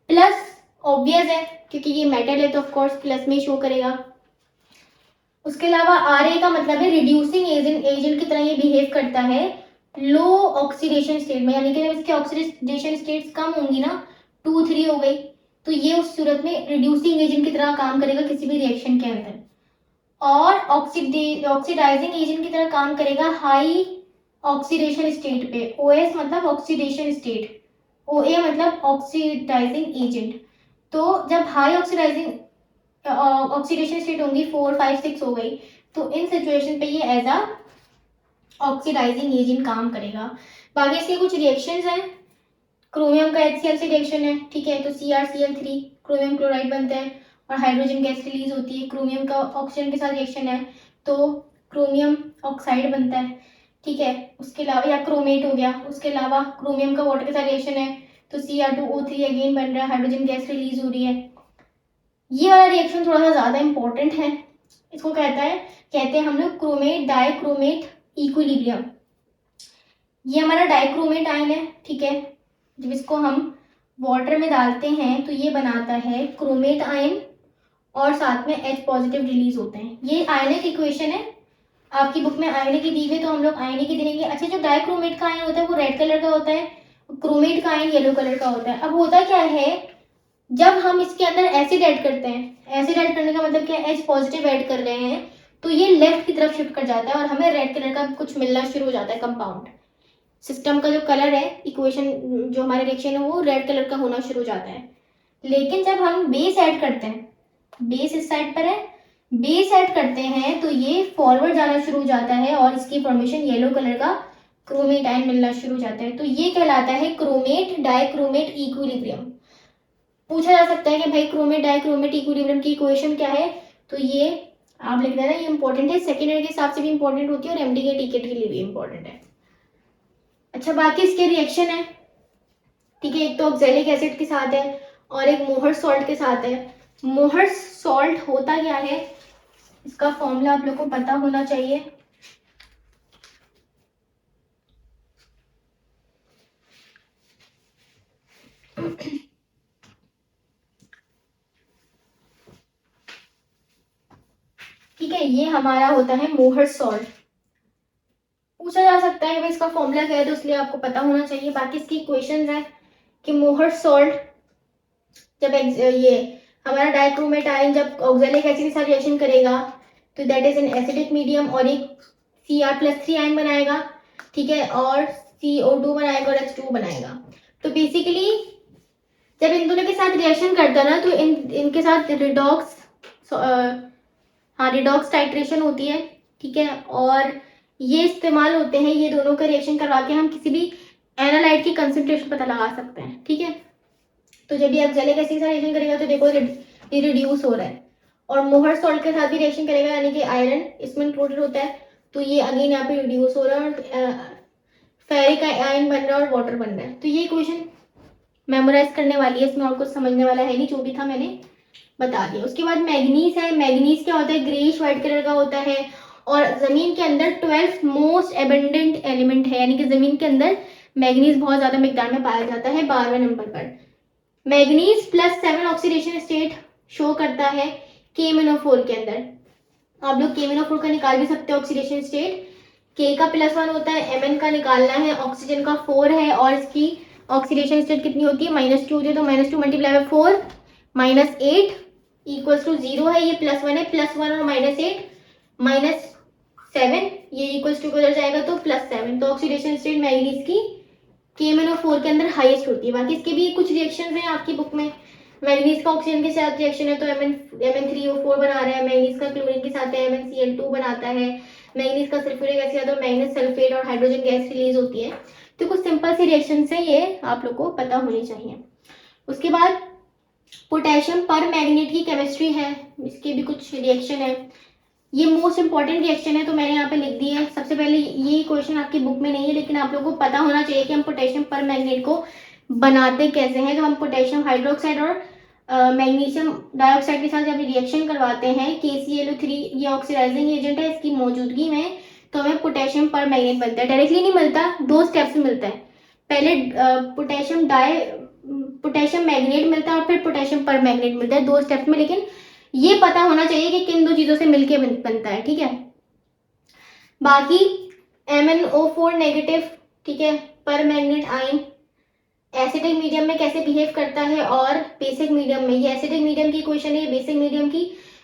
प्लस ऑब्वियस है क्योंकि ये मेटल है तो ऑफ कोर्स प्लस में शो करेगा। उसके अलावा Ra का मतलब है रिड्यूसिंग एजेंट की तरह ये बिहेव करता है लो ऑक्सीडेशन स्टेट में, यानी कि जब इसके ऑक्सीडेशन स्टेट्स कम होंगी ना, 2 3 हो गई, तो ये उस सूरत में रिड्यूसिंग एजेंट की तरह काम करेगा किसी भी रिएक्शन के अंदर। और ऑक्सीडाइजिंग एजेंट की तरह काम करेगा हाई ऑक्सीडेशन स्टेट पे। OS मतलब ऑक्सीडेशन स्टेट, OA मतलब ऑक्सीडाइजिंग एजेंट। तो जब हाई ऑक्सीडाइजिंग ऑक्सीडेशन स्टेट होंगी 4 5 6 हो गई, तो इन सिचुएशन पे ये एज अ ऑक्सीडाइजिंग एजेंट काम करेगा। बाकी इसके कुछ रिएक्शंस हैं, क्रोमियम का HCl से रिएक्शन है, ठीक है, तो CrCl3 क्रोमियम क्लोराइड बनता है और हाइड्रोजन गैस रिलीज होती है। क्रोमियम का ऑक्सीजन के साथ रिएक्शन है तो क्रोमियम ऑक्साइड बनता है। ठीक है। उसके अलावा या क्रोमेट हो गया, उसके अलावा क्रोमियम का वाटर के साथ रिएक्शन है तो Cr2O3 अगेन बन रहा है, हाइड्रोजन गैस रिलीज हो रही है। ये वाला रिएक्शन थोड़ा सा ज़्यादा इंपॉर्टेंट है, इसको कहते हैं हम लोग क्रोमेट डाइक्रोमेट इक्विलिब्रियम। ये हमारा डाइक्रोमेट आयन है, ठीक है। जब इसको हम वाटर में डालते हैं तो ये बनाता है क्रोमेट आयन और साथ में H पॉजिटिव रिलीज होते हैं। ये आयनिक इक्वेशन है, आपकी बुक में आयनिक की दी हुई तो हम लोग आयनिक ही देंगे। अच्छा, जो डाइक्रोमेट का आयन होता है वो रेड कलर का होता है, क्रोमेट का आयन येलो कलर का होता है। अब होता क्या है, जब हम इसके अंदर एसिड ऐड करते हैं, एसिड ऐड करने का मतलब क्या है, H पॉजिटिव ऐड कर रहे हैं तो ये लेफ्ट की तरफ शिफ्ट कर जाता है और हमें रेड कलर का कुछ मिलना शुरू हो जाता है कंपाउंड। सिस्टम का जो कलर है, इक्वेशन जो हमारे रिएक्शन है वो रेड कलर का होना शुरू हो जाता है। लेकिन जब हम बेस ऐड करते हैं, बेस इस साइड पर है, बेस ऐड करते हैं तो ये फॉरवर्ड जाना शुरू हो जाता है और इसकी फॉर्मेशन येलो कलर का क्रोमेट आयन मिलना शुरू हो जाता है। तो ये कहलाता है क्रोमेट डाइक्रोमेट इक्विलिब्रियम। पूछा जा सकता है कि भाई क्रोमेट डाइक्रोमेट इक्विलिब्रियम की इक्वेशन क्या है, तो ये आप लिख देना, ये इंपॉर्टेंट है, सेकेंड ईयर के हिसाब से भी इंपॉर्टेंट होती है और एमडी के टिकट के लिए भी इंपॉर्टेंट है। अच्छा, बाकी इसके रिएक्शन है, ठीक है। एक तो ऑक्सैलिक एसिड के साथ है और एक मोहर सॉल्ट के साथ है। मोहर सॉल्ट होता क्या है, इसका फॉर्मूला आप लोग को पता होना चाहिए। ठीक है, ये हमारा होता है मोहर सॉल्ट। पूछा जा सकता है कि भाई इसका फॉर्मूला क्या है, तो इसलिए आपको पता होना चाहिए। बाकी इसकी इक्वेशंस है कि मोहर सॉल्ट जब ये हमारा डाइक्रोमेट आयन जब ऑक्सैलिक एसिड के साथ रिएक्शन करेगा तो that is in acidic medium और एक Cr+3 आयन बनाएगा, ठीक है, और CO2 बनाएगा और H2 बनाएगा। तो बेसिकली जब इन दोनों के साथ रिएक्शन करता है ना तो इनके साथ रिडॉक्स रिडॉक्स टाइट्रेशन होती है, ठीक है। और ये इस्तेमाल होते हैं, ये दोनों का रिएक्शन करवा के हम किसी भी एनालाइट की कंसंट्रेशन पता लगा सकते हैं, ठीक है। तो जब ये ऑक्सैलिक एसिड के साथ रिएक्शन करेगा तो देखो ये रिड्यूस हो रहा है, और मोहर सॉल्ट के साथ भी रिएक्शन करेगा यानी कि आयरन इसमें इंक्लूडेड होता है तो ये अगेन यहाँ पे रिड्यूस हो रहा है और फेरिक आयन बन रहा है और वाटर बन रहा है। तो ये इक्वेशन मेमोराइज करने वाली है, इसमें और कुछ समझने वाला है नहीं, जो भी था मैंने बता दिया। उसके बाद मैग्नीज है। मैग्नीज क्या होता है, ग्रेइश व्हाइट कलर का होता है और जमीन के अंदर 12th मोस्ट एबंडेंट एलिमेंट है, यानी कि जमीन के अंदर मैग्नीज बहुत ज्यादा मिकदार में पाया जाता है 12वें नंबर पर। मैग्नीज +7 ऑक्सीडेशन स्टेट शो करता है KMnO4 के अंदर। आप लोग KMnO4 का निकाल भी सकते हो ऑक्सीडेशन स्टेट। K का +1 होता है, Mn का निकालना है, ऑक्सीजन का 4 है और इसकी ऑक्सीडेशन स्टेट कितनी होती है, -2 होती है। तो -2 × 4 -8 = 0 है, ये +1 है, +1 और -8 -7, ये इक्वल्स टू को उधर जाएगा तो +7। तो ऑक्सीडेशन स्टेट मैग्नीज की KMnO4 के अंदर हाईएस्ट होती है। बाकी इसके भी कुछ रिएक्शंस हैं आपकी बुक में। मैग्नीज का ऑक्सीजन के साथ रिएक्शन है तो Mn3O4 बना रहा है, मैग्नीज का क्लोरीन के साथ है MnCl2 बनाता है, मैग्नीज का सल्फ्यूरिक एसिड तो मैग्नीज सल्फेट और हाइड्रोजन गैस रिलीज होती है। तो कुछ सिंपल सी रिएक्शन है, ये आप लोग को पता होनी चाहिए। उसके बाद पोटेशियम पर मैग्नेट की केमिस्ट्री है, इसके भी कुछ रिएक्शन है। ये मोस्ट इंपॉर्टेंट रिएक्शन है तो मैंने यहाँ पे लिख दी है। सबसे पहले ये क्वेश्चन आपकी बुक में नहीं है लेकिन आप लोगों को पता होना चाहिए कि हम पोटेशियम पर मैग्नेट को बनाते कैसे हैं। तो हम पोटेशियम हाइड्रोक्साइड और मैग्नीशियम डाइऑक्साइड के साथ जब रिएक्शन करवाते हैं, KClO3 ये ऑक्सीडाइजिंग एजेंट है, इसकी मौजूदगी में तो हमें पोटेशियम पर मैग्नेट बनता है। डायरेक्टली नहीं मिलता, 2 स्टेप्स में मिलता है। पहले पोटेशियम मैग्नेट मिलता है और फिर पोटेशियम पर मैग्नेट मिलता है, 2 स्टेप्स में। लेकिन ये पता होना चाहिए कि किन 2 चीजों से मिलके बनता है, ठीक है। बाकी MnO4 नेगेटिव, ठीक है, पर मैग्नेट आयन एसिडिक मीडियम में कैसे बिहेव करता है और बेसिक मीडियम में, ये एसिडिक मीडियम की क्वेश्चन है, बेसिक मीडियम की।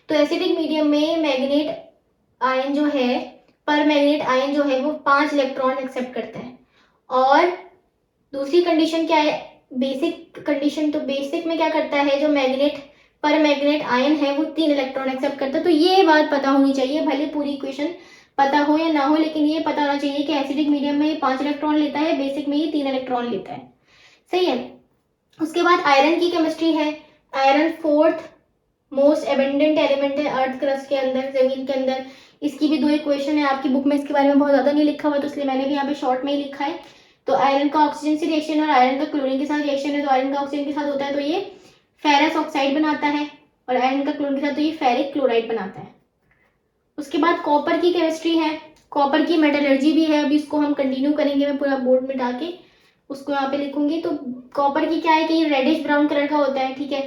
तो एसिडिक मीडियम में मैग्नेट आयन जो है, पर मैग्नेट आयन जो है वो 5 इलेक्ट्रॉन एक्सेप्ट करता है। और दूसरी कंडीशन क्या है, बेसिक कंडीशन। तो बेसिक में क्या करता है, जो मैग्नेट पर मैग्नेट आयन है वो 3 इलेक्ट्रॉन एक्सेप्ट करता है। तो ये बात पता होनी चाहिए, भले पूरी इक्वेशन पता हो या ना हो, लेकिन ये पता होना चाहिए कि एसिडिक मीडियम में ये 5 इलेक्ट्रॉन लेता है, बेसिक में ये 3 इलेक्ट्रॉन लेता है, सही है। उसके बाद आयरन की केमिस्ट्री है। Iron 4th most abundant element है अर्थ क्रस्ट के अंदर, जमीन के अंदर। इसकी भी 2 इक्वेशन है, आपकी बुक में इसके बारे में बहुत ज़्यादा नहीं लिखा हुआ, तो इसलिए मैंने भी यहाँ पे शॉर्ट में ही लिखा है। तो आयरन का ऑक्सीजन से रिएक्शन और आयरन का क्लोरीन के साथ रिएक्शन है, तो आयरन का ऑक्सीजन के साथ होता है तो ये फेरस ऑक्साइड बनाता है, और आयरन का क्लोरीन के साथ तो ये फेरिक क्लोराइड बनाता है। उसके बाद कॉपर की केमिस्ट्री है, कॉपर की मेटलर्जी भी है, अभी इसको हम कंटिन्यू करेंगे, मैं पूरा बोर्ड में डाल के उसको यहाँ पे लिखूंगी। तो कॉपर की क्या है कि ये रेडिश ब्राउन कलर का होता है, ठीक है,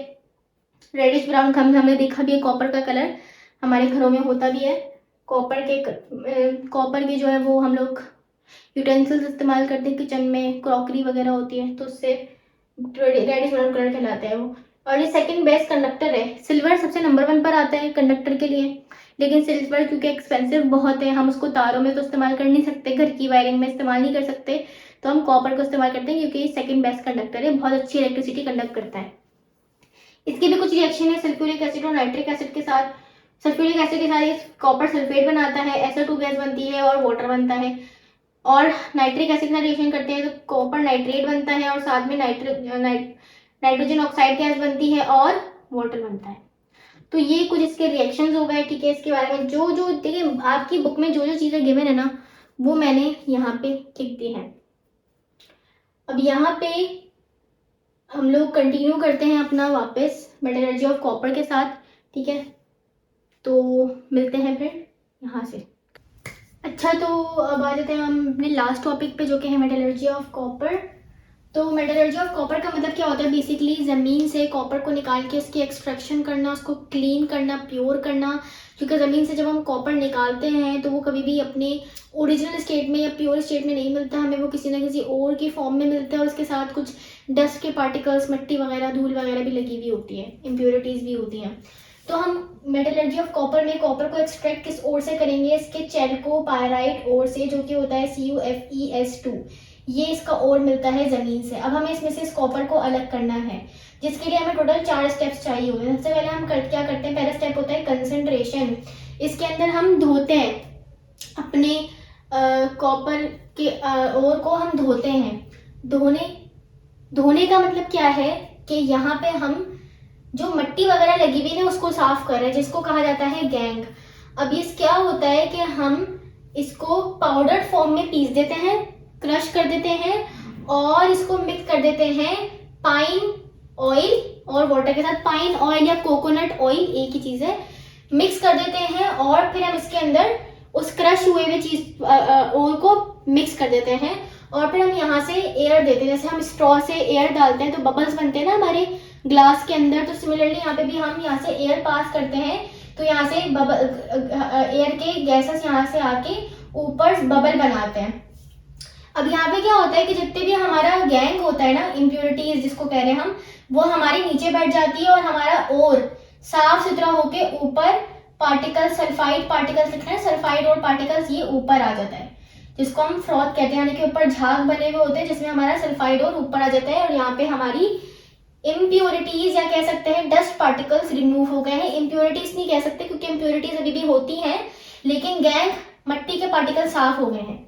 रेडिश ब्राउन हमने देखा भी है, कॉपर का कलर हमारे घरों में होता भी है। कॉपर के जो है वो हम लोग यूटेंसिल्स इस्तेमाल करते हैं, किचन में क्रॉकरी वगैरह होती है तो उससे रेडिश ब्राउन कलर कहलाता है वो। और ये सेकंड बेस्ट कंडक्टर है। सिल्वर सबसे नंबर 1 पर आता है कंडक्टर के लिए, लेकिन सिल्वर क्योंकि एक्सपेंसिव बहुत है, हम उसको तारों में तो इस्तेमाल कर नहीं सकते, घर की वायरिंग में इस्तेमाल नहीं कर सकते, तो हम कॉपर को इस्तेमाल करते हैं क्योंकि ये सेकंड बेस्ट कंडक्टर है, बहुत अच्छी इलेक्ट्रिसिटी कंडक्ट करता है। इसके भी कुछ रिएक्शन है सल्फ्यूरिक एसिड और नाइट्रिक एसिड के साथ। सल्फ्यूरिक एसिड के साथ ये कॉपर सल्फेट बनाता है, SO2 गैस बनती है और वाटर बनता है। और नाइट्रिक एसिड के साथ रिएक्शन करते हैं तो कॉपर नाइट्रेट बनता है, और साथ में नाइट्रोजन ऑक्साइड गैस बनती है और वाटर बनता है। तो ये कुछ इसके रिएक्शंस हो गए, ठीक है। इसके बारे में जो जो देखिए आपकी बुक में जो जो चीज़ें गिवन है ना, वो मैंने यहाँ पे लिख दी है। अब यहाँ पे हम लोग कंटिन्यू करते हैं अपना वापस मेटलर्जी ऑफ कॉपर के साथ, ठीक है। तो मिलते हैं फिर यहाँ से। अच्छा, तो अब आ जाते हैं हम अपने लास्ट टॉपिक पे जो कि है मेटलर्जी ऑफ कॉपर। तो मेटलर्जी ऑफ कॉपर का मतलब क्या होता है, बेसिकली ज़मीन से कॉपर को निकाल के उसकी एक्सट्रैक्शन करना, उसको क्लीन करना, प्योर करना। क्योंकि ज़मीन से जब हम कॉपर निकालते हैं तो वो कभी भी अपने ओरिजिनल स्टेट में या प्योर स्टेट में नहीं मिलता हमें, वो किसी ना किसी और की फॉर्म में मिलता है, और उसके साथ कुछ डस्ट के पार्टिकल्स, मिट्टी वगैरह, धूल वगैरह भी लगी हुई होती है, इम्प्योरिटीज़ भी होती हैं। तो हम मेटलर्जी ऑफ कॉपर में कॉपर को एक्सट्रैक्ट किस ओर से करेंगे, इसके चैल्कोपायराइट ओर से, जो कि होता है CuFeS2। ये इसका ओर मिलता है ज़मीन से। अब हमें इसमें से इस कॉपर को अलग करना है, जिसके लिए हमें टोटल 4 स्टेप्स चाहिए होंगे। सबसे पहले हम क्या करते हैं, पहला स्टेप होता है कंसंट्रेशन। इसके अंदर हम धोते हैं अपने कॉपर के ओर को, हम धोते हैं। धोने का मतलब क्या है कि यहाँ पे हम जो मट्टी वगैरह लगी हुई है उसको साफ कर रहे हैं, जिसको कहा जाता है गैंग। अब ये क्या होता है कि हम इसको पाउडर फॉर्म में पीस देते हैं, क्रश कर देते हैं, और इसको मिक्स कर देते हैं पाइन ऑयल और वाटर के साथ। पाइन ऑयल या कोकोनट ऑयल एक ही चीज है, मिक्स कर देते हैं, और फिर हम इसके अंदर उस क्रश हुए हुए चीज ऑयल को मिक्स कर देते हैं, और फिर हम यहाँ से एयर देते हैं। जैसे हम स्ट्रॉ से एयर डालते हैं तो बबल्स बनते हैं ना हमारे ग्लास के अंदर, तो सिमिलरली यहाँ पे भी हम यहाँ से एयर पास करते हैं, तो यहाँ से एयर के गैसेस यहाँ से आके ऊपर बबल बनाते हैं। अब यहाँ पे क्या होता है कि जितने भी हमारा गैंग होता है ना, इम्प्योरिटीज जिसको कह रहे हैं हम, वो हमारे नीचे बैठ जाती है, और हमारा और साफ सुथरा होके ऊपर पार्टिकल्स, सल्फाइड पार्टिकल्स लिखना है, सल्फाइड और पार्टिकल्स ये ऊपर आ जाता है, जिसको हम फ्रॉथ कहते हैं, यानी कि ऊपर झाग बने हुए होते हैं जिसमें हमारा सल्फाइड और ऊपर आ जाता है, और यहाँ पे हमारी इम्प्योरिटीज या कह सकते हैं डस्ट पार्टिकल्स रिमूव हो गए हैं। इम्प्योरिटीज नहीं कह सकते क्योंकि इम्प्योरिटीज अभी भी होती हैं, लेकिन गैंग मट्टी के पार्टिकल साफ हो गए हैं।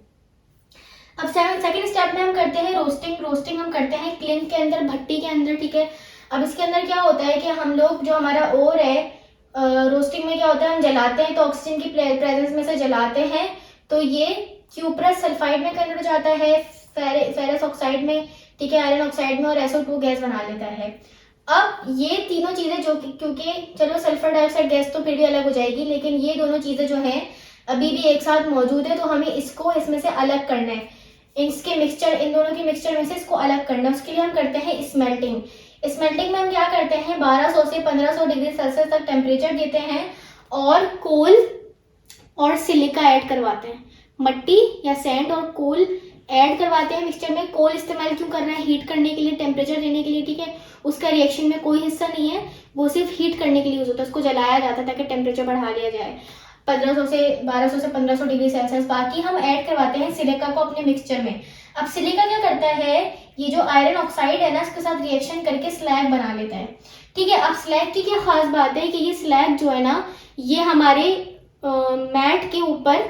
अब सेकंड स्टेप में हम करते हैं रोस्टिंग। रोस्टिंग हम करते हैं क्लिंट के अंदर, भट्टी के अंदर, ठीक है। अब इसके अंदर क्या होता है कि हम लोग जो हमारा ओर है, रोस्टिंग में क्या होता है, हम जलाते हैं तो ऑक्सीजन की प्रेजेंस में से जलाते हैं, तो ये क्यूप्रस सल्फाइड में कन्वर्ट हो जाता है, फेरस ऑक्साइड में, ठीक है, आयरन ऑक्साइड में, और SO2 गैस बना लेता है। अब ये तीनों चीजें जो क्योंकि चलो सल्फर डाइऑक्साइड गैस तो फिर भी अलग हो जाएगी, लेकिन ये दोनों चीजें जो हैं अभी भी एक साथ मौजूद है, तो हमें इसको इसमें से अलग करना है, इसके मिक्सचर, इन दोनों की मिक्सचर में से इसको अलग करना है। उसके लिए हम करते हैं स्मेल्टिंग। स्मेल्टिंग में हम क्या करते हैं, 1200 से 1500 डिग्री सेल्सियस तक टेम्परेचर देते हैं, और कोल और सिलिका ऐड करवाते हैं, मट्टी या सैंड और कोल ऐड करवाते हैं मिक्सचर में। कोल इस्तेमाल क्यों कर रहे हैं, हीट करने के लिए, टेम्परेचर देने के लिए, ठीक है। उसका रिएक्शन में कोई हिस्सा नहीं है, वो सिर्फ हीट करने के लिए यूज होता है, उसको जलाया जाता है ताकि टेम्परेचर बढ़ा लिया जाए 1200 से 1500 डिग्री सेल्सियस। बाकी हम ऐड करवाते हैं सिलिका को अपने मिक्सचर में। अब सिलिका क्या करता है, ये जो आयरन ऑक्साइड है ना, इसके साथ रिएक्शन करके स्लैग बना लेता है, ठीक है। अब स्लैग की क्या खास बात है कि ये स्लैग जो है ना, ये हमारे मैट के ऊपर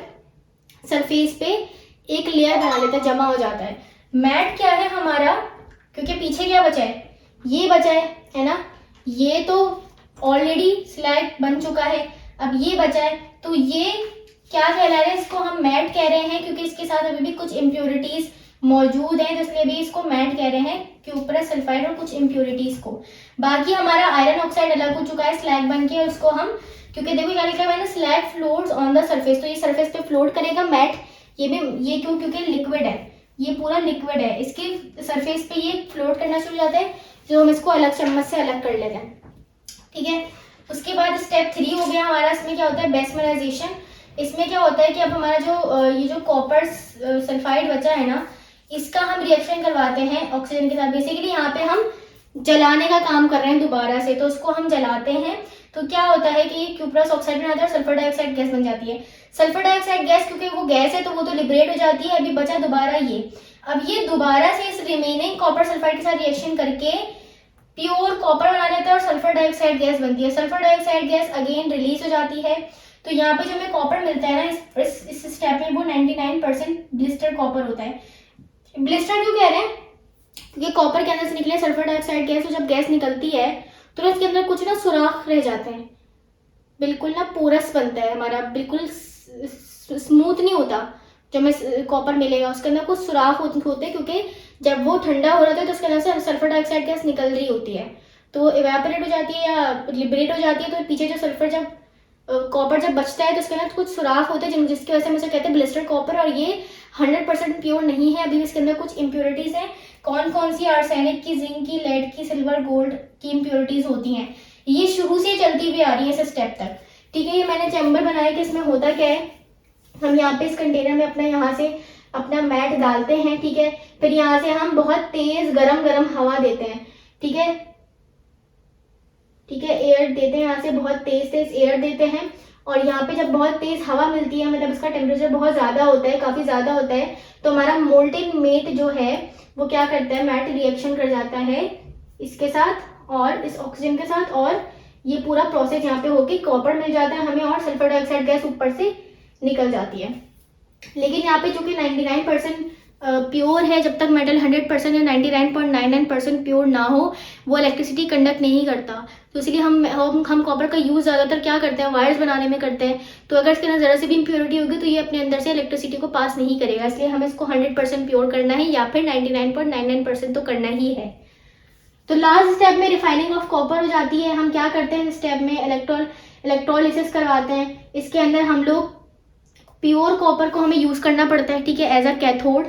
सरफेस पे एक लेयर बना लेता है, जमा हो जाता है। मैट क्या है हमारा, क्योंकि पीछे क्या बचा है, ये बचा है ना, ये तो ऑलरेडी स्लैग बन चुका है, अब ये बचा है, तो ये क्या कहला रहा है, इसको हम मैट कह रहे हैं क्योंकि इसके साथ अभी भी कुछ इम्प्योरिटीज मौजूद हैं, तो इसलिए भी इसको मैट कह रहे हैं, क्यूप्रस सल्फाइड और कुछ इम्प्योरिटीज को। बाकी हमारा आयरन ऑक्साइड अलग हो चुका है स्लैग बन के, उसको हम, क्योंकि देखो क्या लिखा है मैंने, slag floats on the surface, तो ये सरफेस पे फ्लोट करेगा मैट, ये भी, ये क्यों, क्योंकि लिक्विड है, ये पूरा लिक्विड है, इसके सरफेस पे ये फ्लोट करना शुरू हो जाता है, जो हम इसको अलग चम्मच से अलग कर लेते हैं, ठीक है। उसके बाद स्टेप 3 हो गया हमारा, इसमें क्या होता है, बेस्मराइजेशन। इसमें क्या होता है कि अब हमारा जो ये जो कॉपर सल्फाइड बचा है ना, इसका हम रिएक्शन करवाते हैं ऑक्सीजन के साथ। बेसिकली यहाँ पे हम जलाने का काम कर रहे हैं दोबारा से, तो उसको हम जलाते हैं, तो क्या होता है कि क्यूप्रस ऑक्साइड बनाता है और सल्फर डाइऑक्साइड गैस बन जाती है। सल्फर डाइऑक्साइड गैस क्योंकि वो गैस है तो वो तो लिबरेट हो जाती है, अभी बचा दोबारा ये, अब ये दोबारा से इस रिमेनिंग कॉपर सल्फाइड के साथ रिएक्शन करके प्योर कॉपर बना लेता है और सल्फर डाइऑक्साइड गैस बनती है। Sulphur dioxide gas again release हो जाती है, तो यहाँ पे जो हमें कॉपर मिलता है ना इस स्टेप में, वो 99% ब्लिस्टर कॉपर होता है। ब्लिस्टर क्यों कह रहे हैं, क्योंकि कॉपर के अंदर से निकले सल्फर डाइऑक्साइड गैस, तो जब गैस निकलती है तो इसके अंदर कुछ ना सुराख रह जाते हैं, बिल्कुल ना पोरस बनता है हमारा, बिल्कुल स्मूथ नहीं होता, जो हमें कॉपर मिलेगा उसके अंदर कुछ सुराख होते हैं, क्योंकि जब वो ठंडा हो रहा है तो उसके अंदर से सल्फर डाइऑक्साइड गैस निकल रही होती है, तो इवेपोरेट हो जाती है या लिबरेट हो जाती है, तो पीछे जो सल्फर जब कॉपर जब बचता है तो उसके अंदर कुछ सुराख होते हैं, जिसकी वजह से हम उसे कहते हैं ब्लिस्टर कॉपर। और ये 100% प्योर नहीं है, अभी इसके अंदर कुछ इम्प्योरिटीज हैं। कौन कौन सी, आर्सेनिक की, जिंक की, लेड की, सिल्वर, गोल्ड की इम्प्योरिटीज होती हैं, ये शुरू से चलती हुई आ रही है इस स्टेप तक, ठीक है। ये मैंने चैम्बर बनाया कि इसमें होता क्या है, हम यहाँ पे इस कंटेनर में अपना यहाँ से अपना मैट डालते हैं, ठीक है, फिर यहाँ से हम बहुत तेज गरम हवा देते हैं, ठीक है, ठीक है, एयर देते हैं, यहाँ से बहुत तेज एयर देते हैं, और यहाँ पे जब बहुत तेज हवा मिलती है, मतलब इसका टेम्परेचर बहुत ज्यादा होता है, काफी ज्यादा होता है, तो हमारा मोल्टेन मेट जो है वो क्या करता है, मैट रिएक्शन कर जाता है इसके साथ और इस ऑक्सीजन के साथ, और ये पूरा प्रोसेस यहाँ पे होके कॉपर मिल जाता है हमें और सल्फर डाइऑक्साइड गैस ऊपर से निकल जाती है। लेकिन यहाँ पे जो कि 99% प्योर है, जब तक मेटल 100% या 99.99% प्योर ना हो वो इलेक्ट्रिसिटी कंडक्ट नहीं करता, तो इसलिए हम कॉपर का यूज़ ज़्यादातर क्या करते हैं, वायर्स बनाने में करते हैं, तो अगर इसके अंदर ज़रा से भी इम्प्योरिटी होगी तो ये अपने अंदर से इलेक्ट्रिसिटी को पास नहीं करेगा, इसलिए हमें इसको 100% प्योर करना है या फिर 99.99% तो करना ही है। तो लास्ट स्टेप में रिफाइनिंग ऑफ कॉपर हो जाती है। हम क्या करते हैं इस स्टेप में, इलेक्ट्रोलिसिस करवाते हैं, इसके अंदर हम लोग प्योर कॉपर को हमें यूज़ करना पड़ता है, ठीक है, एज अ कैथोड,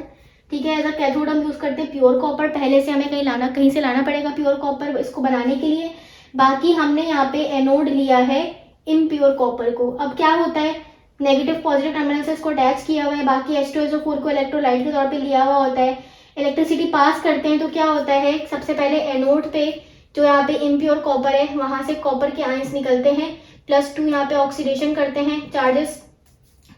ठीक है, एज अ कैथोड हम यूज़ करते हैं प्योर कॉपर, पहले से हमें कहीं से लाना पड़ेगा प्योर कॉपर इसको बनाने के लिए। बाकी हमने यहाँ पे एनोड लिया है इम्प्योर कॉपर को। अब क्या होता है, नेगेटिव पॉजिटिव टर्मिनल से इसको अटैच किया हुआ है, बाकी H2SO4 को इलेक्ट्रोलाइट के तौर पे लिया हुआ होता है। इलेक्ट्रिसिटी पास करते हैं तो क्या होता है, सबसे पहले एनोड पे जो यहाँ पे इम्प्योर कॉपर है वहाँ से कॉपर के आयंस निकलते हैं, +2 यहाँ पे ऑक्सीडेशन करते हैं, चार्जेस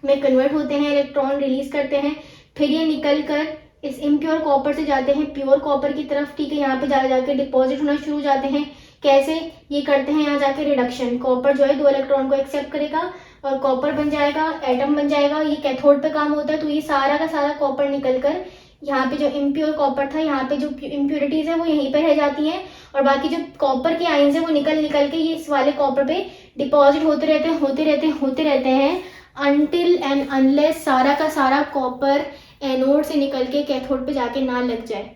में कन्वर्ट होते हैं, इलेक्ट्रॉन रिलीज करते हैं, फिर ये निकल कर इस इम्प्योर कॉपर से जाते हैं प्योर कॉपर की तरफ, ठीक है, यहाँ पे जाके डिपॉजिट होना शुरू हो जाते हैं। कैसे ये करते हैं, यहाँ जाके रिडक्शन, कॉपर जो है 2 इलेक्ट्रॉन को एक्सेप्ट करेगा और कॉपर बन जाएगा, एटम बन जाएगा, ये कैथोड पे काम होता है, तो ये सारा का सारा कॉपर निकल कर यहाँ पे जो इम्प्योर कॉपर था, यहाँ पे जो इम्प्योरिटीज है वो यहीं पे रह जाती हैं, और बाकी जो कॉपर के आयंस है वो निकल के ये इस वाले कॉपर पे डिपॉजिट होते रहते हैं अनटिल एंड अनलेस सारा का सारा कॉपर एनोड से निकल के कैथोड पे जाके ना लग जाए,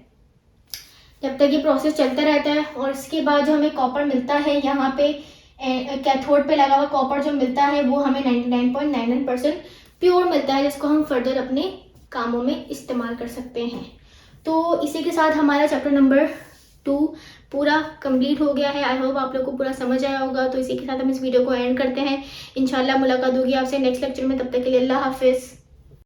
जब तक ये प्रोसेस चलता रहता है। और इसके बाद जो हमें कॉपर मिलता है यहाँ पे कैथोड पे लगा हुआ कॉपर जो मिलता है वो हमें 99.99% प्योर मिलता है, जिसको हम फर्दर अपने कामों में इस्तेमाल कर सकते हैं। तो इसी के साथ हमारा चैप्टर नंबर 2 पूरा कंप्लीट हो गया है। आई होप आप लोग को पूरा समझ आया होगा। तो इसी के साथ हम इस वीडियो को एंड करते हैं। इंशाल्लाह मुलाकात होगी आपसे नेक्स्ट लेक्चर में, तब तक के लिए अल्लाह हाफिज़।